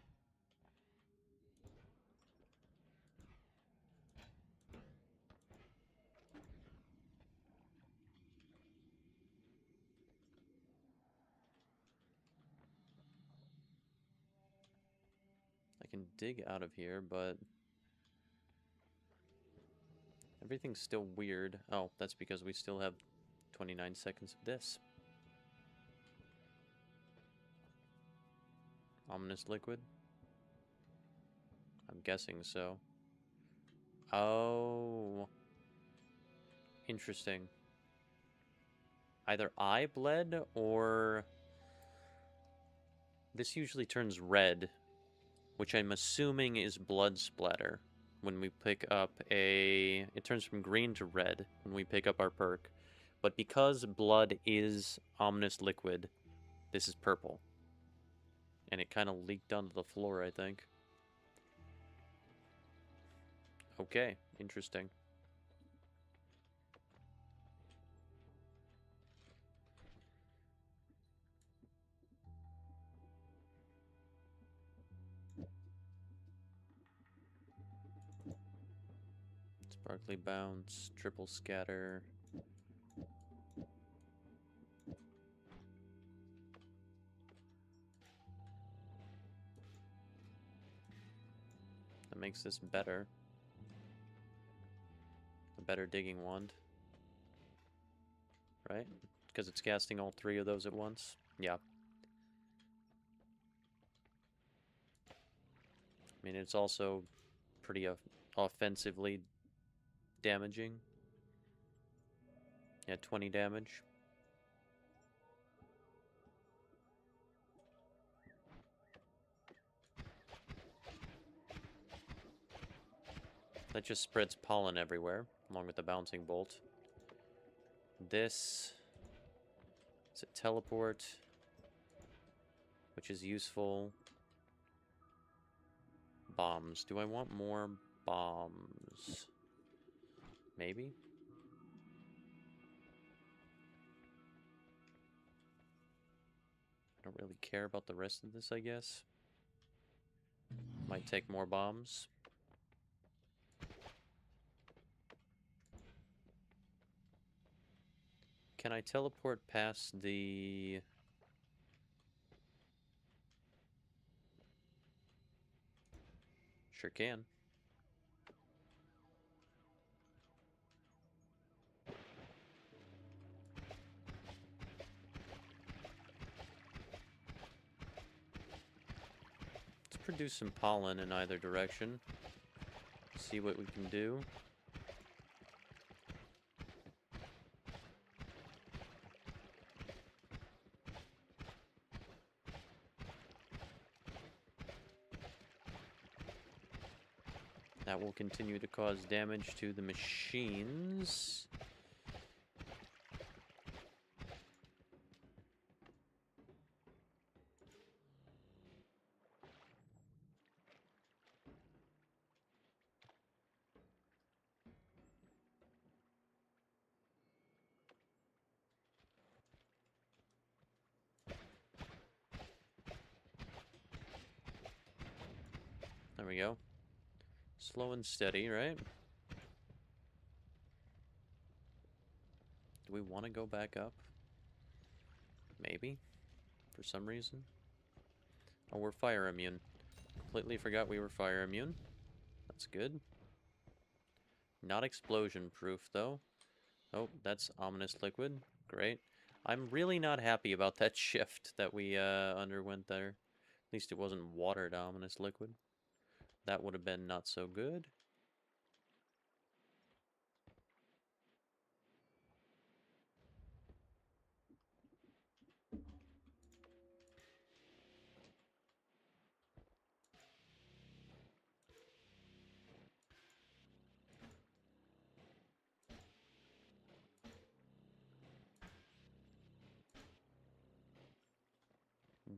I can dig out of here, but everything's still weird. Oh, that's because we still have 29 seconds of this. Ominous liquid? I'm guessing so. Oh. Interesting. Either I bled or... This usually turns red, which I'm assuming is blood splatter. When we pick up a... It turns from green to red when we pick up our perk. But because blood is ominous liquid, this is purple. And it kind of leaked onto the floor, I think. Okay, interesting. Sparkly bounce, triple scatter. That makes this better. A better digging wand. Right? Because it's casting all three of those at once? Yeah. I mean, it's also pretty offensively damaging. Yeah, 20 damage. That just spreads pollen everywhere, along with the bouncing bolt. This is a teleport, which is useful. Bombs. Do I want more bombs? Maybe? I don't really care about the rest of this, I guess. Might take more bombs. Can I teleport past the... Sure can. Let's produce some pollen in either direction. See what we can do. That will continue to cause damage to the machines. There we go. Slow and steady, right? Do we want to go back up? Maybe. For some reason. Oh, we're fire immune. Completely forgot we were fire immune. That's good. Not explosion proof, though. Oh, that's ominous liquid. Great. I'm really not happy about that shift that we underwent there. At least it wasn't watered ominous liquid. That would have been not so good.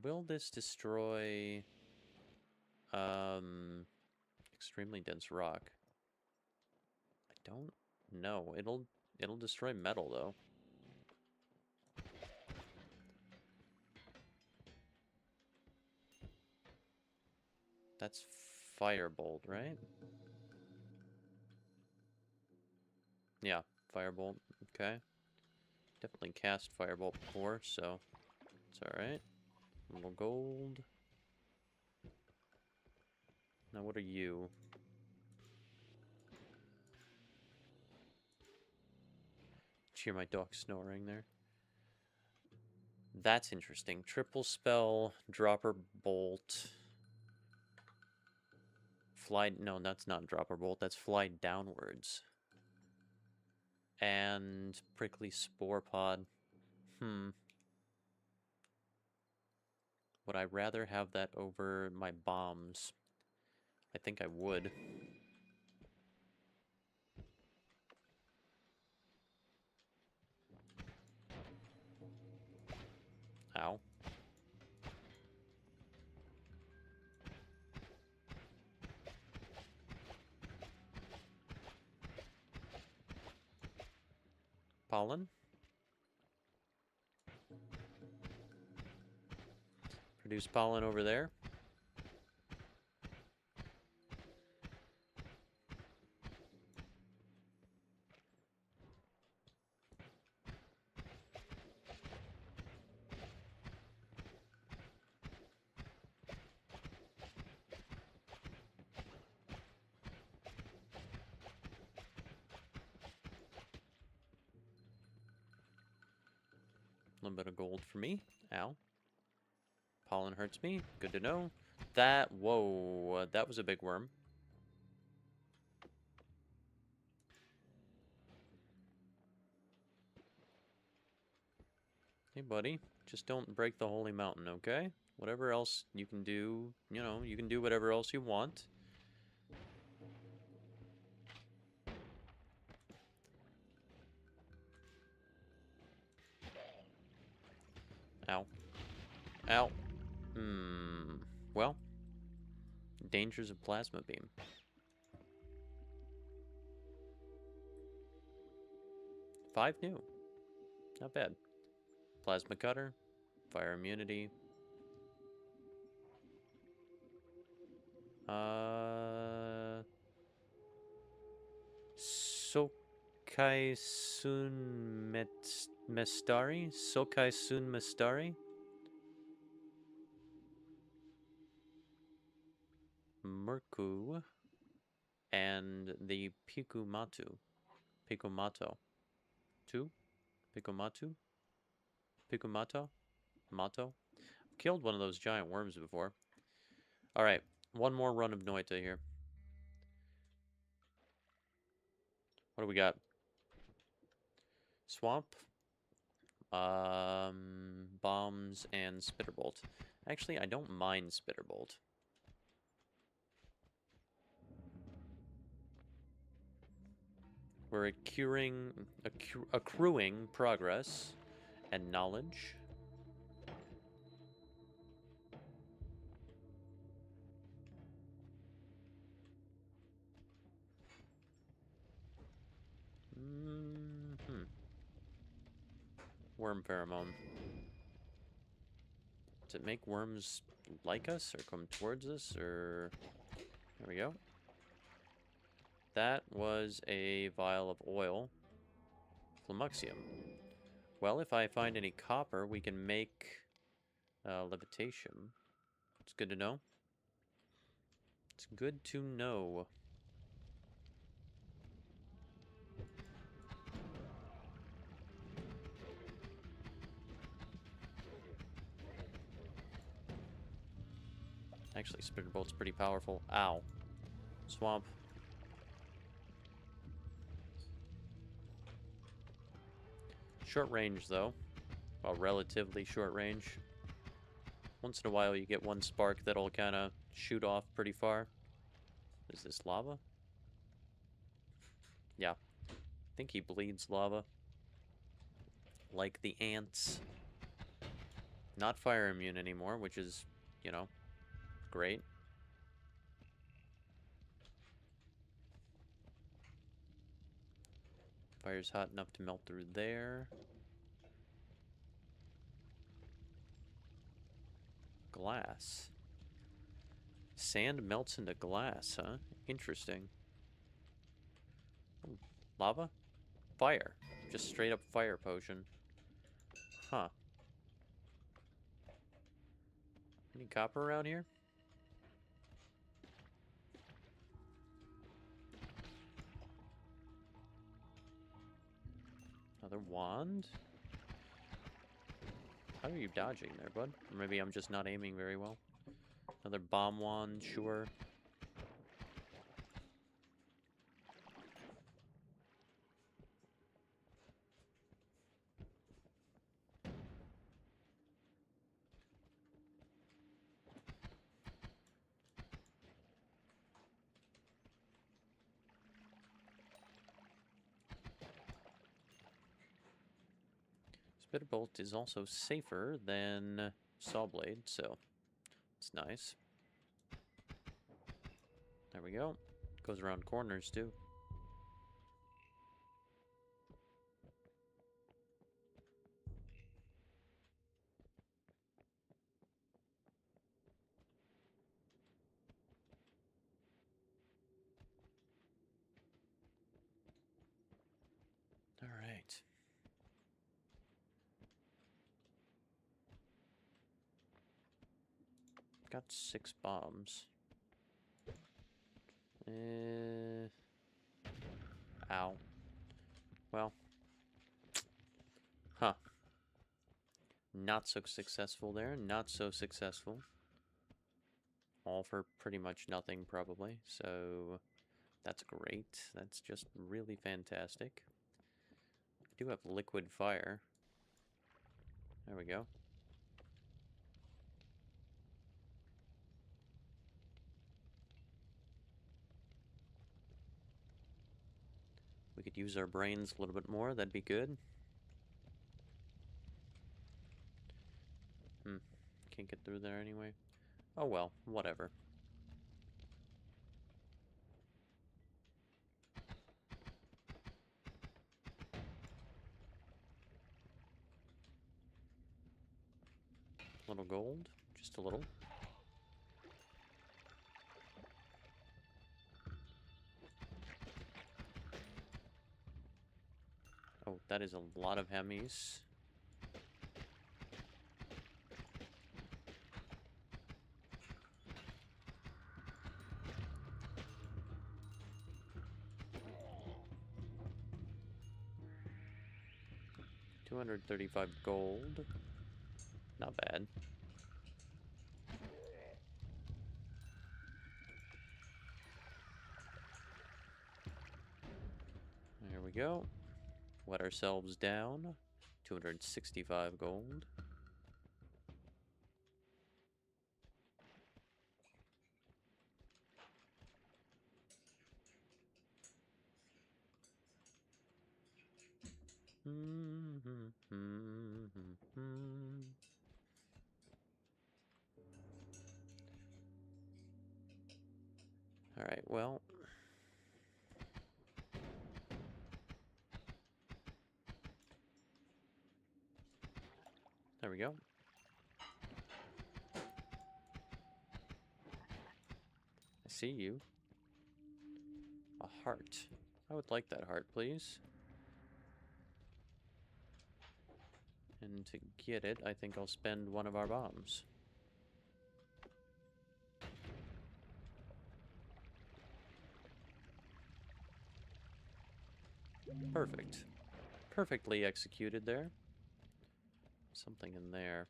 will this destroy extremely dense rock? I don't know. It'll destroy metal though. That's firebolt, right? Yeah, firebolt. Okay. Definitely cast firebolt before, so it's alright. A little gold. Now what are you? Did you hear my dog snoring there? That's interesting. Triple spell, dropper bolt. Fly, no, that's not dropper bolt, that's fly downwards. And prickly spore pod. Would I rather have that over my bombs? I think I would. Ow. Pollen? Produce pollen over there. A little bit of gold for me. Ow. Pollen hurts me. Good to know. That, whoa, that was a big worm. Hey, buddy. Just don't break the holy mountain, okay? Whatever else you can do, you know, you can do whatever else you want. Ow. Ow. Well, dangers of plasma beam. Five new. Not bad. Plasma cutter. Fire immunity. Sokai Sun Mestari? Sokai Sun Mestari? Murku. And the Pikumatu. Pikumato. Two? Pikumatu? Pikumato? Mato? Killed one of those giant worms before. Alright, one more run of Noita here. What do we got? Swamp. Bombs and Spitterbolt. Actually, I don't mind Spitterbolt. We're accruing progress and knowledge. Worm pheromone. Does it make worms like us or come towards us or... There we go. That was a vial of oil. Flumuxium. Well, if I find any copper, we can make levitation. It's good to know. It's good to know. Actually, Spitterbolt's pretty powerful. Ow. Swamp. Short range, though. Well, relatively short range. Once in a while, you get one spark that'll kind of shoot off pretty far. Is this lava? Yeah. I think he bleeds lava. Like the ants. not fire immune anymore, which is, you know, great. Fire's hot enough to melt through there. Glass. Sand melts into glass, huh? Interesting. Ooh, lava? Fire. Just straight up fire potion. Huh. Any copper around here? Another wand? How are you dodging there, bud? Or maybe I'm just not aiming very well. Another bomb wand, sure. Spitter bolt is also safer than saw blade, so it's nice. There we go. Goes around corners too. All right. Got 6 bombs. Ow. Well. Huh. Not so successful there. Not so successful. All for pretty much nothing, probably. So, that's great. That's just really fantastic. I do have liquid fire. There we go. We could use our brains a little bit more. That'd be good. Can't get through there anyway. Oh well, whatever. Little gold, just a little. Oh, that is a lot of hemis. $235 gold. Not bad. There we go. Wet ourselves down. 265 gold. Alright, well. There we go. I see you. A heart. I would like that heart, please. And to get it, I think I'll spend one of our bombs. Perfect. Perfectly executed there. Something in there.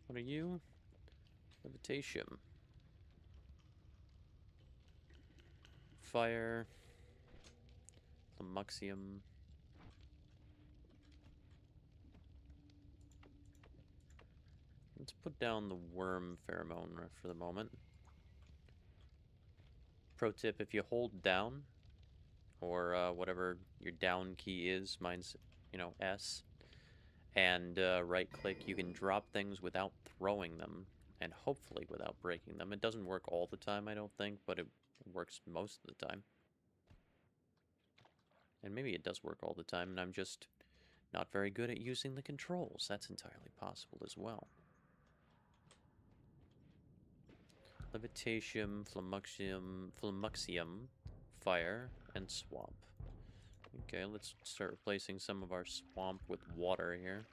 What are you? Levitation. Fire. Amuxium. Let's put down the worm pheromone for the moment. Pro tip, if you hold down, or whatever your down key is, mine's, S, and right-click, you can drop things without throwing them, and hopefully without breaking them. It doesn't work all the time, I don't think, but it works most of the time. And maybe it does work all the time, and I'm just not very good at using the controls. That's entirely possible as well. Levitation, Flummuxium, Fire, and Swamp. Okay, let's start replacing some of our swamp with water here.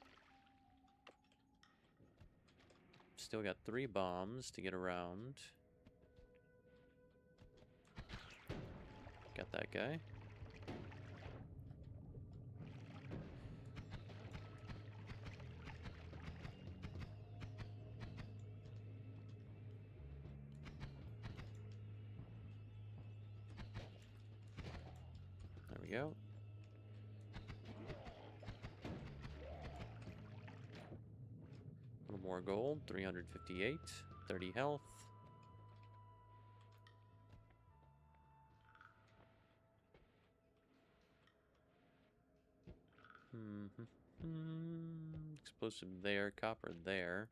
Still got 3 bombs to get around. Got that guy. There we go. A little more gold, 358, 30 health. Explosive there, copper there.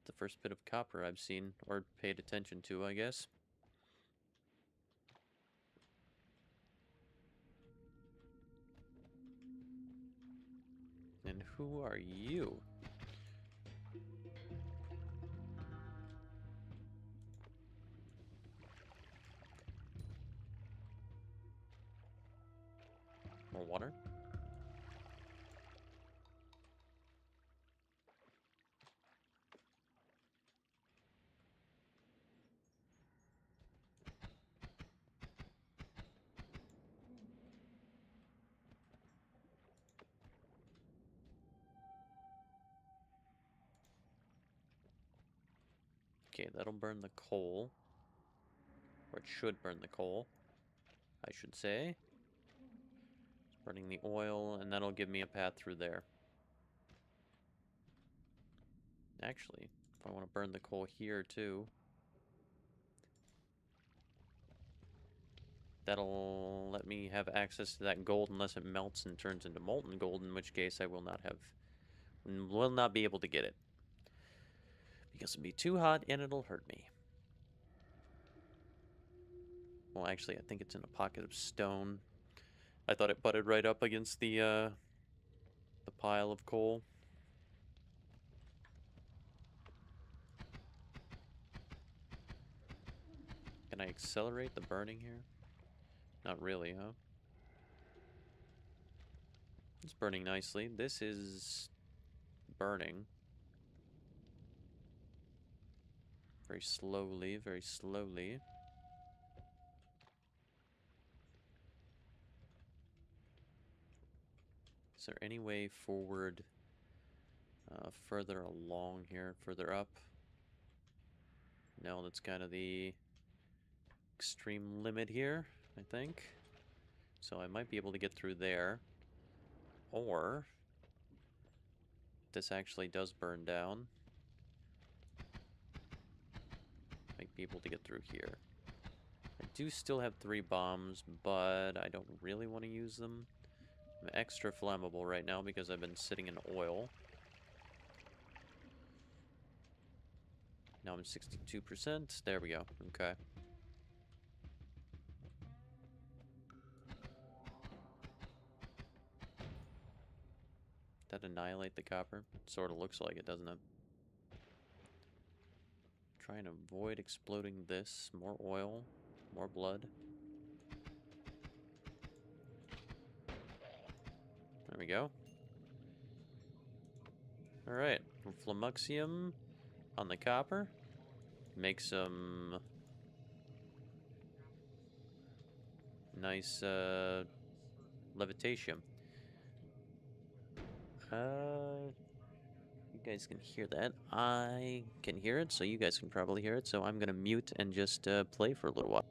The first bit of copper I've seen, or paid attention to, I guess. And who are you? More water? Okay, that'll burn the coal. Or it should burn the coal, I should say. It's burning the oil, and that'll give me a path through there. Actually, if I want to burn the coal here, too, that'll let me have access to that gold unless it melts and turns into molten gold, in which case I will not be able to get it. Because it'll be too hot and it'll hurt me. Well, actually, I think it's in a pocket of stone. I thought it butted right up against the pile of coal. Can I accelerate the burning here? Not really, huh? It's burning nicely. This is burning. Very slowly, very slowly. Is there any way forward, further along here, further up? No, that's kind of the extreme limit here, I think. So I might be able to get through there. Or this actually does burn down. Might be able to get through here. I do still have 3 bombs, but I don't really want to use them. I'm extra flammable right now because I've been sitting in oil. Now I'm 62%. There we go. Okay. That annihilate the copper? Sort of looks like it, doesn't it? Try and avoid exploding this. More oil. More blood. There we go. Alright. Flummuxium on the copper. Make some nice levitation. You guys can hear that. I can hear it, so you guys can probably hear it. So I'm gonna mute and just play for a little while.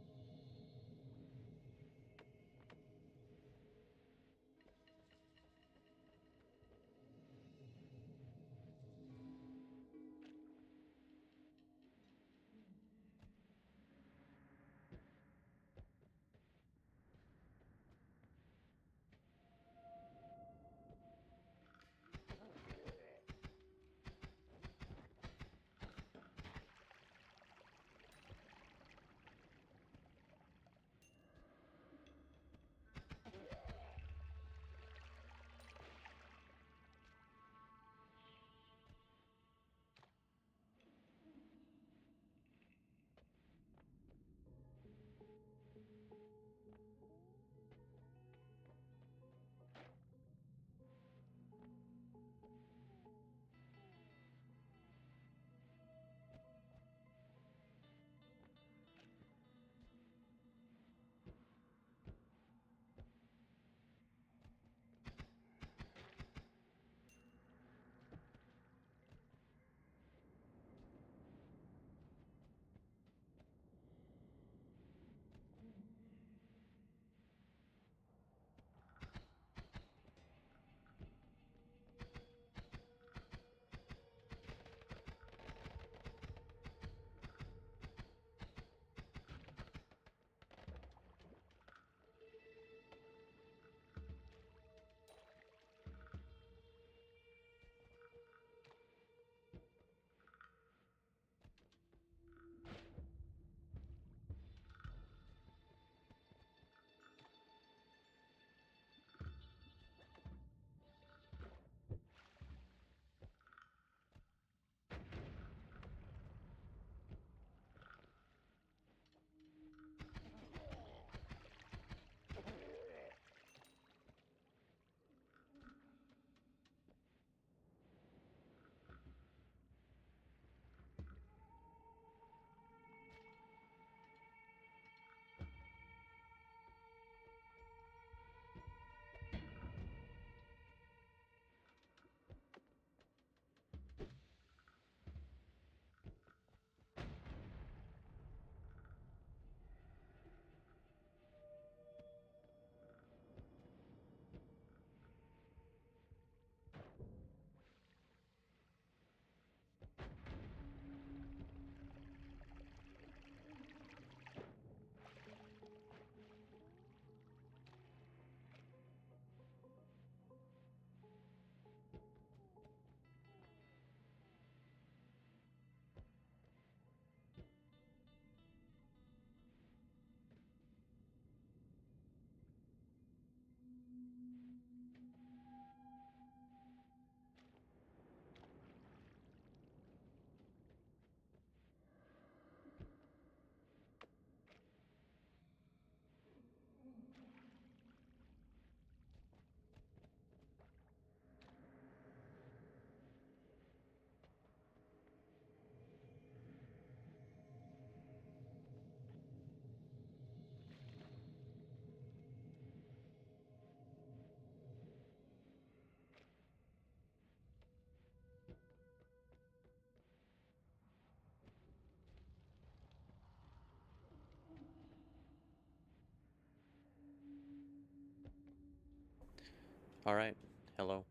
Alright, hello.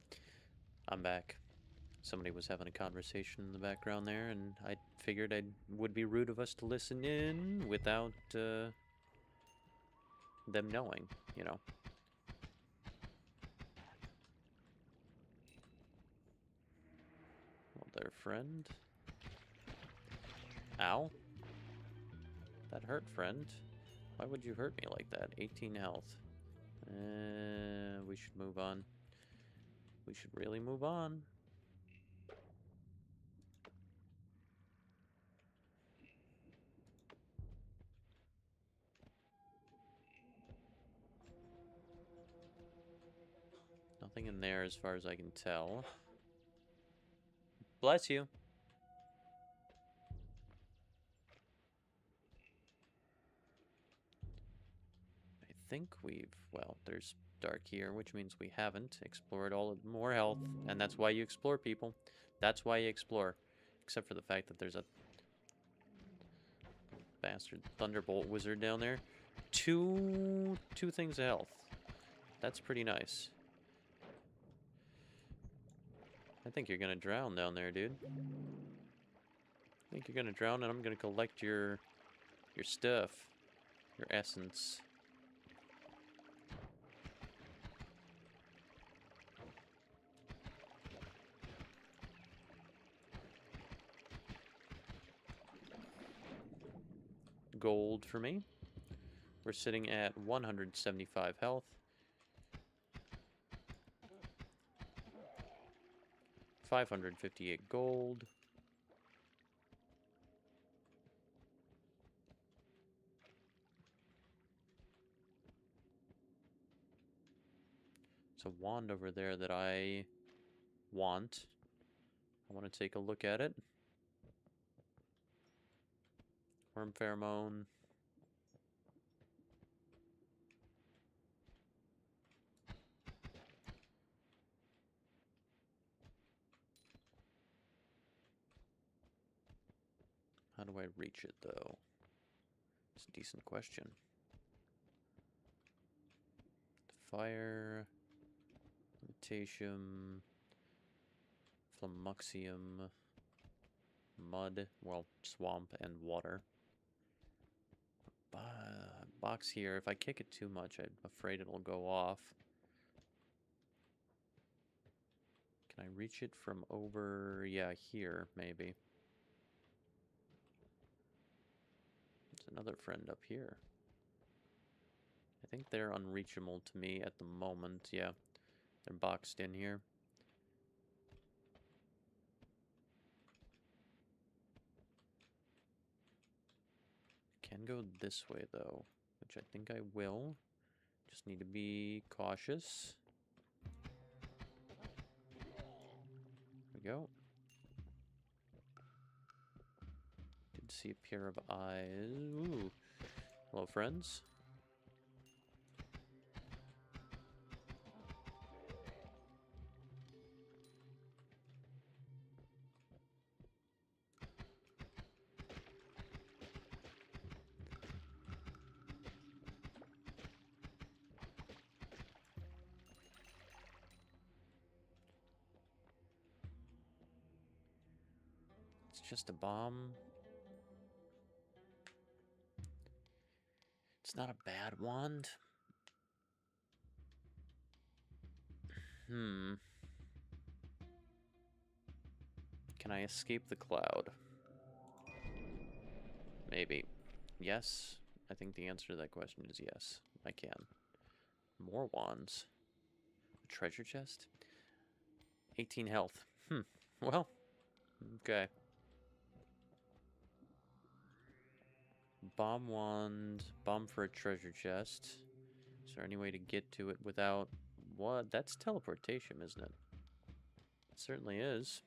I'm back. Somebody was having a conversation in the background there, and I figured it would be rude of us to listen in without them knowing, you know. Well, there, friend. Ow. That hurt, friend. Why would you hurt me like that? 18 health. We should move on. We should really move on. Nothing in there as far as I can tell. Bless you. I think we've, well, there's dark here, which means we haven't explored all of more health, and that's why you explore, people. That's why you explore. Except for the fact that there's a bastard thunderbolt wizard down there. Two things of health. That's pretty nice. I think you're gonna drown down there, dude. I think you're gonna drown, and I'm gonna collect your stuff, your essence. Gold for me. We're sitting at 175 health. 558 gold. There's a wand over there that I want. I want to take a look at it. Worm pheromone. How do I reach it, though? It's a decent question. Fire, Lutatium, Flamuxium, mud, well, swamp and water. Box here, if I kick it too much, I'm afraid it'll go off. Can I reach it from over, yeah, here, maybe. There's another friend up here. I think they're unreachable to me at the moment, yeah. They're boxed in here. Can go this way, though, which I think I will. Just need to be cautious. There we go. Did see a pair of eyes. Ooh. Hello, friends. It's just a bomb. It's not a bad wand. Can I escape the cloud? Maybe. Yes. I think the answer to that question is yes. I can. More wands. A treasure chest? 18 health. Well, okay. Bomb wand. Bomb for a treasure chest. Is there any way to get to it without... What? That's teleportation, isn't it? It certainly is.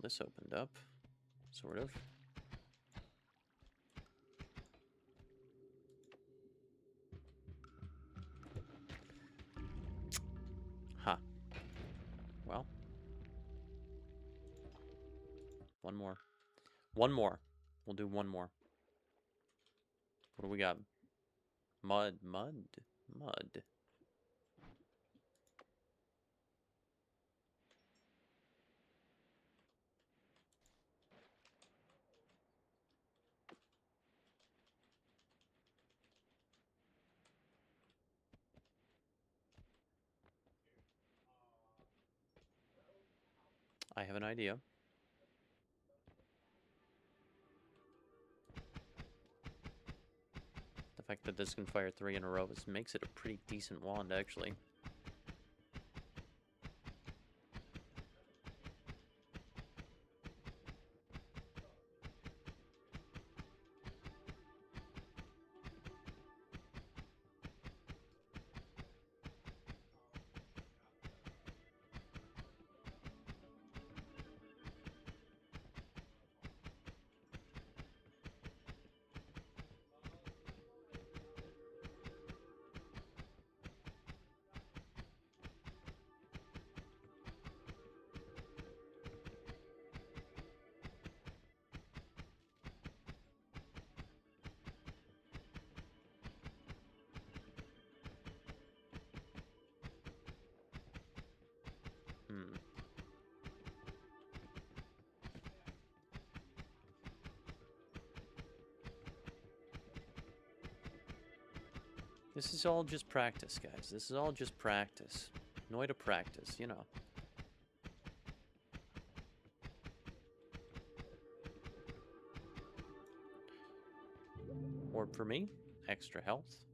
This opened up. Sort of. Ha. Well. One more. One more. We'll do one more. What do we got? Mud, mud, mud. I have an idea. The fact that this can fire 3 in a row makes it a pretty decent wand, actually. Hmm. This is all just practice, guys. This is all just practice. Noita practice, you know. Orb for me. Extra health.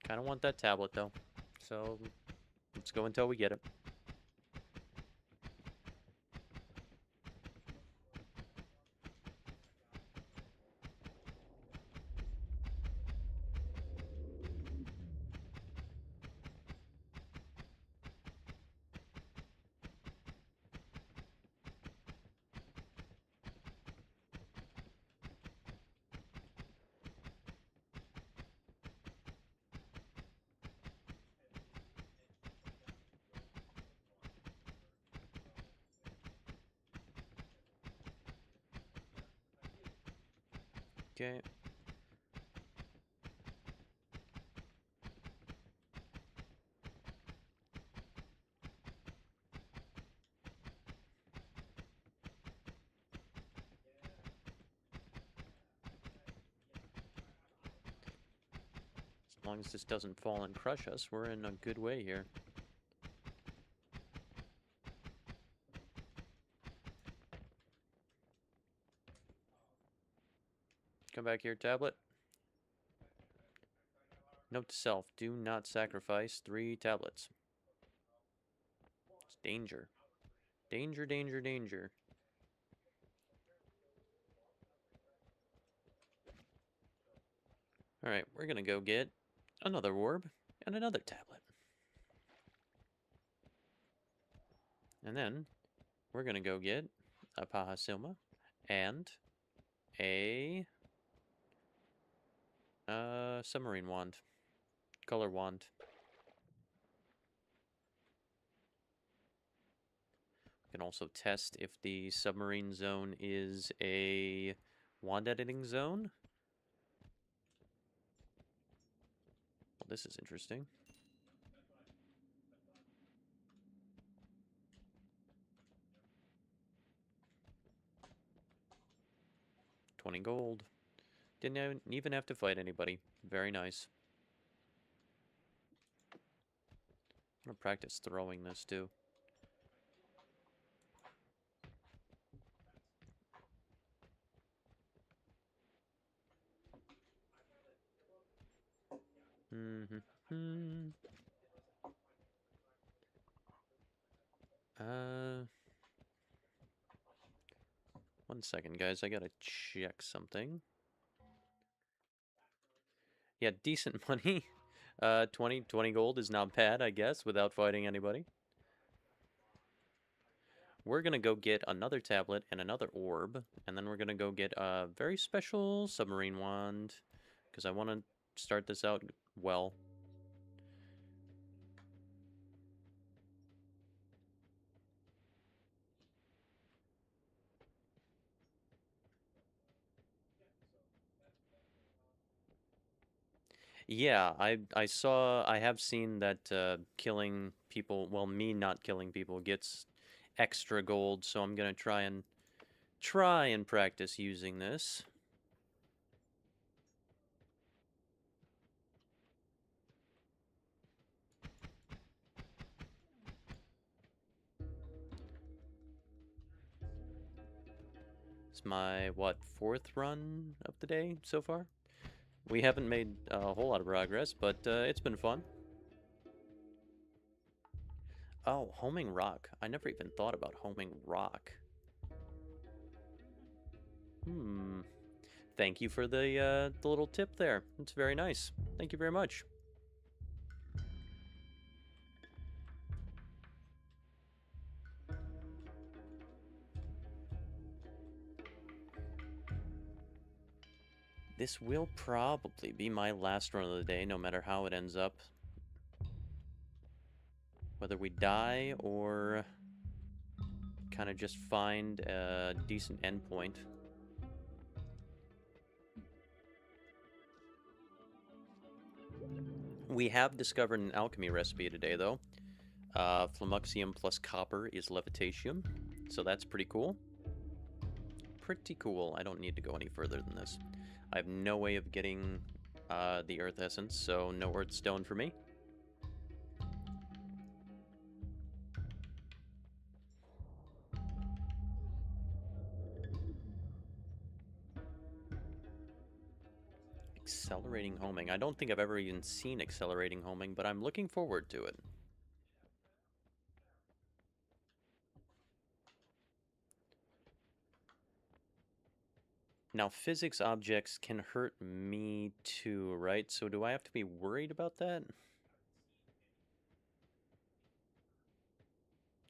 Kind of want that tablet, though. So, let's go until we get it. Okay. As long as this doesn't fall and crush us, we're in a good way here. Come back here, tablet. Note to self, do not sacrifice 3 tablets. It's danger. Danger, danger, danger. Alright, we're gonna go get another orb and another tablet. And then we're gonna go get a Pahasilma and a submarine wand. Color wand. We can also test if the submarine zone is a wand editing zone. Well, this is interesting. $20 gold. Didn't even have to fight anybody. Very nice. I'm gonna practice throwing this too. One second, guys. I gotta check something. Yeah, decent money. 20 gold is not bad, I guess, without fighting anybody. We're gonna go get another tablet and another orb, and then we're gonna go get a very special submarine wand, because I want to start this out well. Yeah, I have seen that killing people, well, me not killing people gets extra gold, so I'm gonna try and practice using this. It's my, what, fourth run of the day so far? We haven't made a whole lot of progress, but it's been fun. Oh, homing rock. I never even thought about homing rock. Hmm. Thank you for the little tip there. It's very nice. Thank you very much. This will probably be my last run of the day, no matter how it ends up. Whether we die or kind of just find a decent endpoint. We have discovered an alchemy recipe today, though. Flamuxium plus copper is levitatium, so that's pretty cool. Pretty cool. I don't need to go any further than this. I have no way of getting the earth essence, so no earth stone for me. Accelerating homing. I don't think I've ever even seen accelerating homing, but I'm looking forward to it. Now, physics objects can hurt me too, right? So do I have to be worried about that?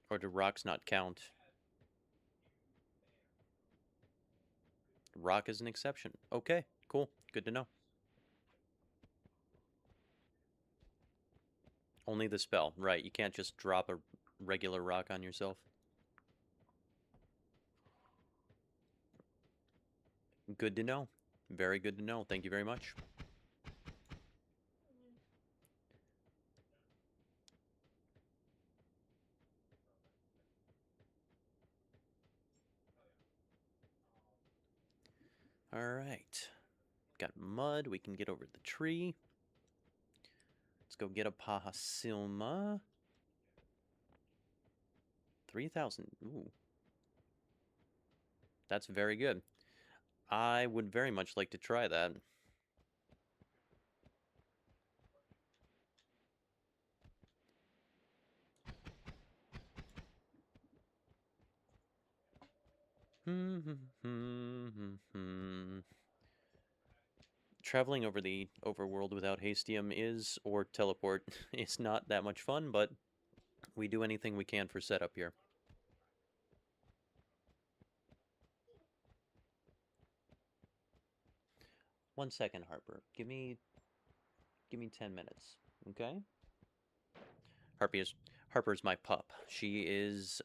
Or do rocks not count? Rock is an exception. Okay, cool. Good to know. Only the spell, right. You can't just drop a regular rock on yourself. Good to know. Very good to know. Thank you very much. Alright. Got mud. We can get over the tree. Let's go get a Pahasilma. 3,000. Ooh. That's very good. I would very much like to try that. Traveling over the overworld without Hastium is, or teleport, is not that much fun, but we do anything we can for setup here. One second, Harper. Give me 10 minutes, okay? Harper's my pup. She is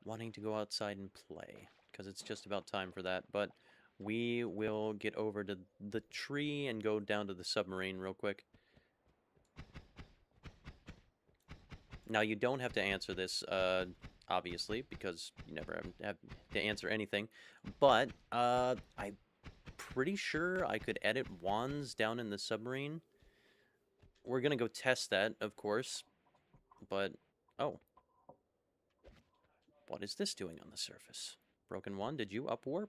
wanting to go outside and play because it's just about time for that. But we will get over to the tree and go down to the submarine real quick. Now, you don't have to answer this, obviously, because you never have to answer anything. But I'm pretty sure I could edit wands down in the submarine. We're gonna go test that, of course. But, oh. What is this doing on the surface? Broken Wand, did you upwarp?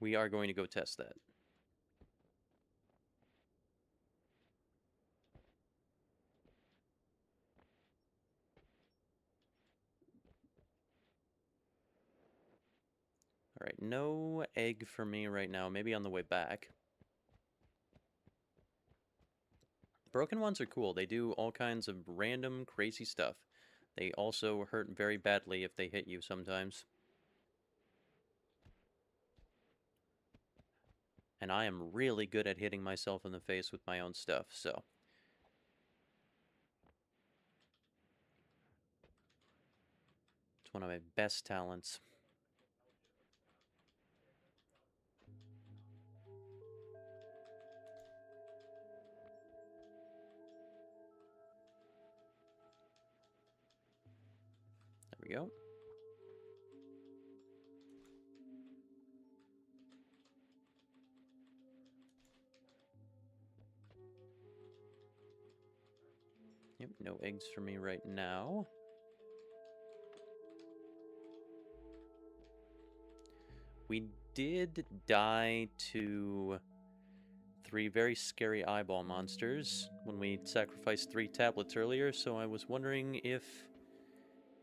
We are going to go test that. Alright, no egg for me right now. Maybe on the way back. Broken Wands are cool. They do all kinds of random, crazy stuff. They also hurt very badly if they hit you sometimes. And I am really good at hitting myself in the face with my own stuff, so... It's one of my best talents. we go. Yep, no eggs for me right now. We did die to 3 very scary eyeball monsters when we sacrificed 3 tablets earlier, so I was wondering if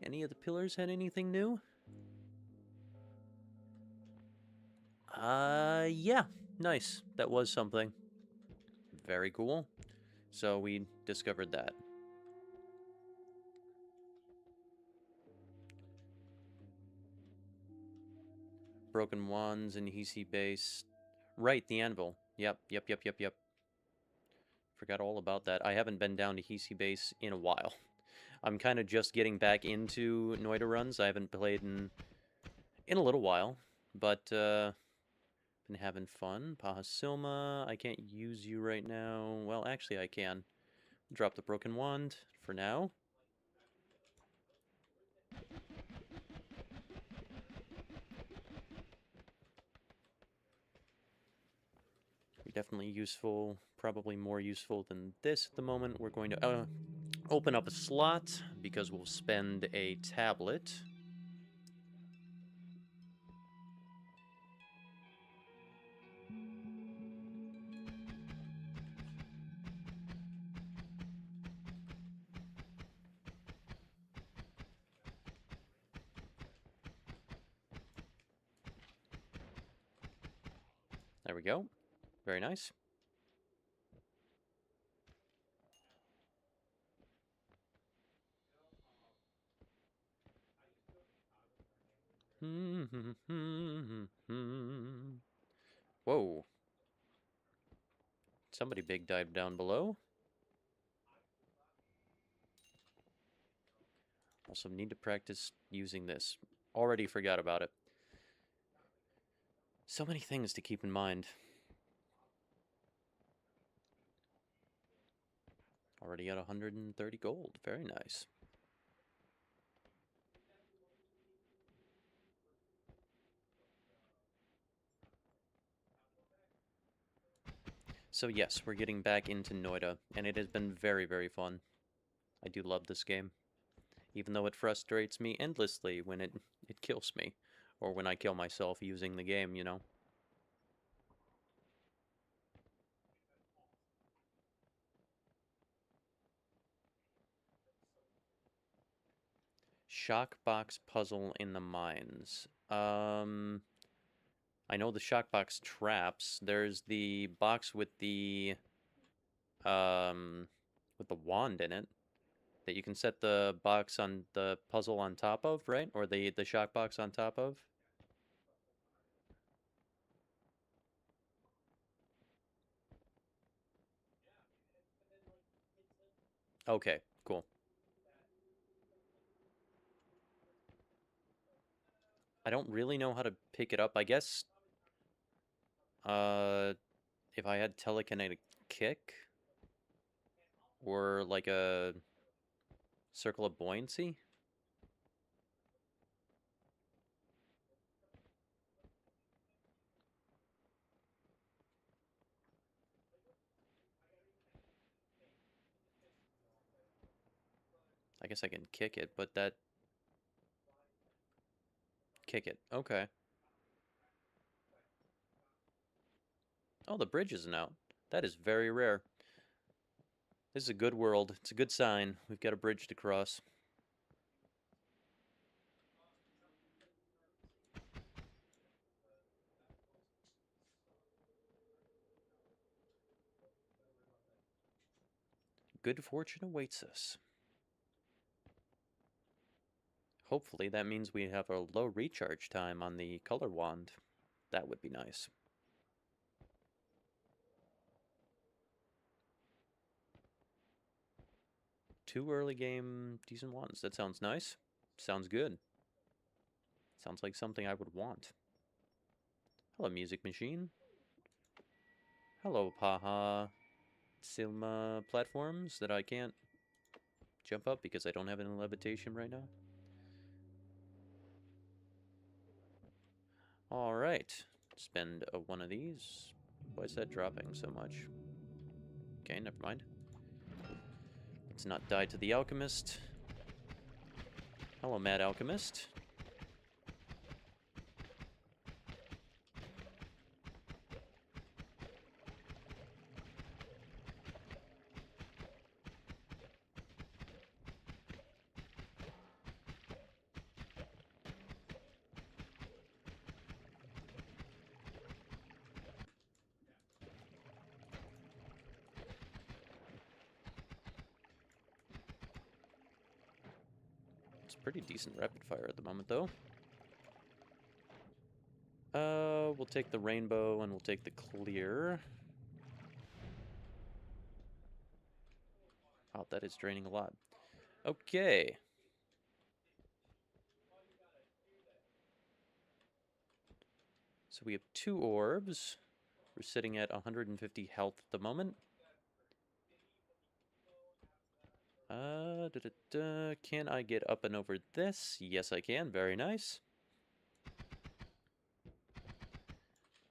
any of the pillars had anything new? Yeah, nice. That was something. Very cool. So we discovered that. Broken wands and Hisi base. Right, the anvil. Yep. Forgot all about that. I haven't been down to Hisi base in a while. I'm kind of just getting back into Noita runs. I haven't played in a little while, but been having fun. Pahasilma, I can't use you right now. Well, actually I can. Drop the broken wand for now. Definitely useful, probably more useful than this at the moment. We're going to open up a slot because we'll spend a tablet. There we go. Very nice. Whoa. Somebody big died down below. Also need to practice using this. Already forgot about it. So many things to keep in mind. Already at 130 gold. Very nice. So yes, we're getting back into Noita, and it has been very, very fun. I do love this game. Even though it frustrates me endlessly when it kills me. Or when I kill myself using the game, you know. Shockbox puzzle in the mines. I know the shockbox traps. There's the box with the wand in it that you can set the box on the puzzle on top of, right? Or the shockbox on top of. Okay, cool. I don't really know how to pick it up. I guess uh if I had telekinetic kick or like a circle of buoyancy. I guess I can kick it, but that kick it. Okay. Oh, the bridge isn't out. That is very rare. This is a good world. It's a good sign. We've got a bridge to cross. Good fortune awaits us. Hopefully that means we have a low recharge time on the color wand. That would be nice. Two early game decent wands. That sounds nice. Sounds good. Sounds like something I would want. Hello, music machine. Hello, Paha Silma platforms that I can't jump up because I don't have any levitation right now. Alright. Spend one of these. Why is that dropping so much? Okay, never mind. Let's not die to the alchemist. Hello, Mad Alchemist. It's pretty decent rapid fire at the moment, though. We'll take the rainbow and we'll take the clear. Oh, that is draining a lot. Okay. So we have 2 orbs. We're sitting at 150 health at the moment. Can I get up and over this? Yes, I can. Very nice.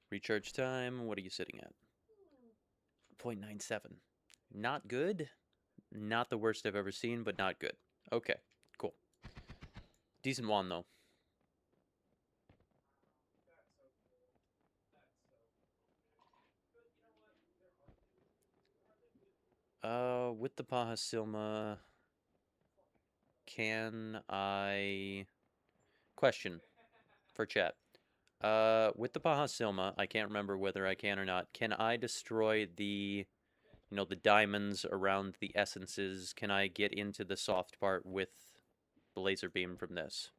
Recharge time, what are you sitting at? 0.97. Not good. Not the worst I've ever seen, but not good. Okay, cool. Decent one, though. With the Paha Silma, can I... Question for chat. With the Paha Silma, I can't remember whether I can or not. Can I destroy the, the diamonds around the essences? Can I get into the soft part with the laser beam from this?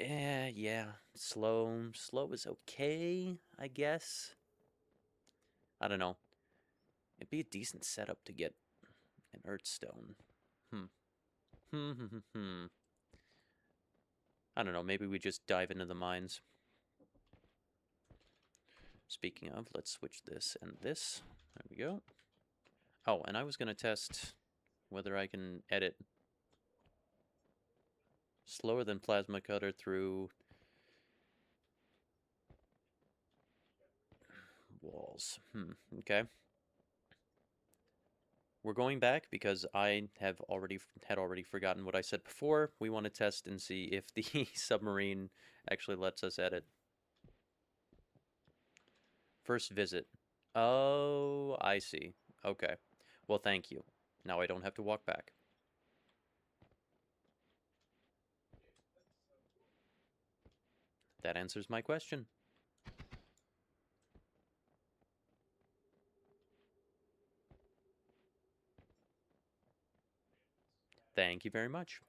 Yeah. Slow is okay, I guess. I don't know. It'd be a decent setup to get an Earthstone. I don't know, maybe we just dive into the mines. Speaking of, let's switch this and this. There we go. Oh, and I was going to test whether I can edit slower than plasma cutter through walls. Okay. We're going back because I had already forgotten what I said before. We want to test and see if the submarine actually lets us edit. First visit. Oh, I see. Okay. Well, thank you. Now I don't have to walk back. That answers my question. Thank you very much.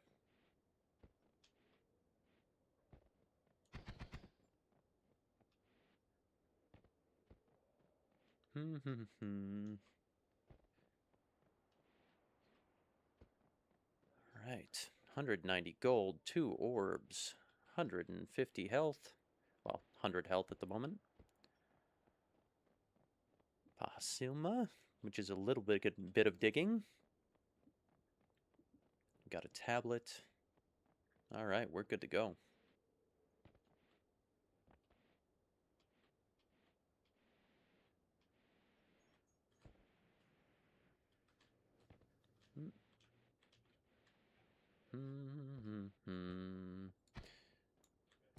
Right. 190 gold, 2 orbs, 150 health. Well, 100 health at the moment. Pasilma, which is a little bit of digging. Got a tablet. All right, we're good to go.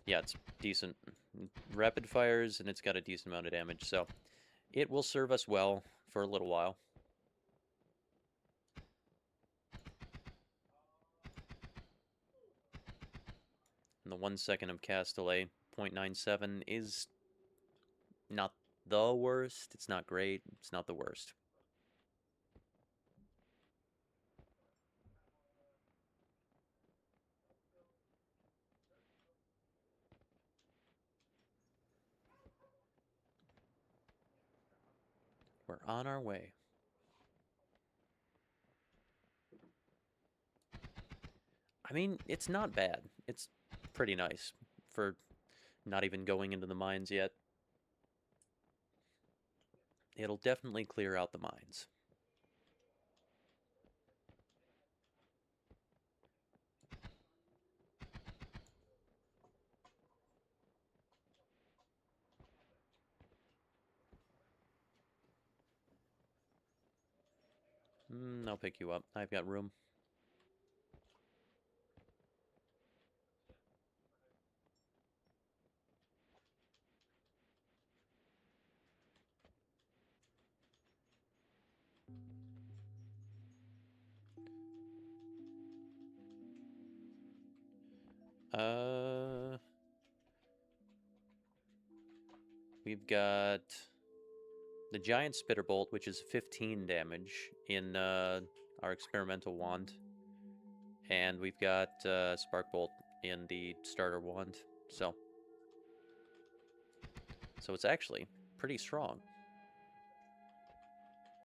Yeah, it's decent. Rapid fires, and it's got a decent amount of damage, so it will serve us well for a little while. And the 1 second of cast delay, 0.97, is not the worst. It's not great. It's not the worst. We're on our way. I mean, it's not bad. It's pretty nice for not even going into the mines yet. It'll definitely clear out the mines. I'll pick you up. I've got room. We've got the giant spitter bolt, which is 15 damage in our experimental wand, and we've got spark bolt in the starter wand. So it's actually pretty strong.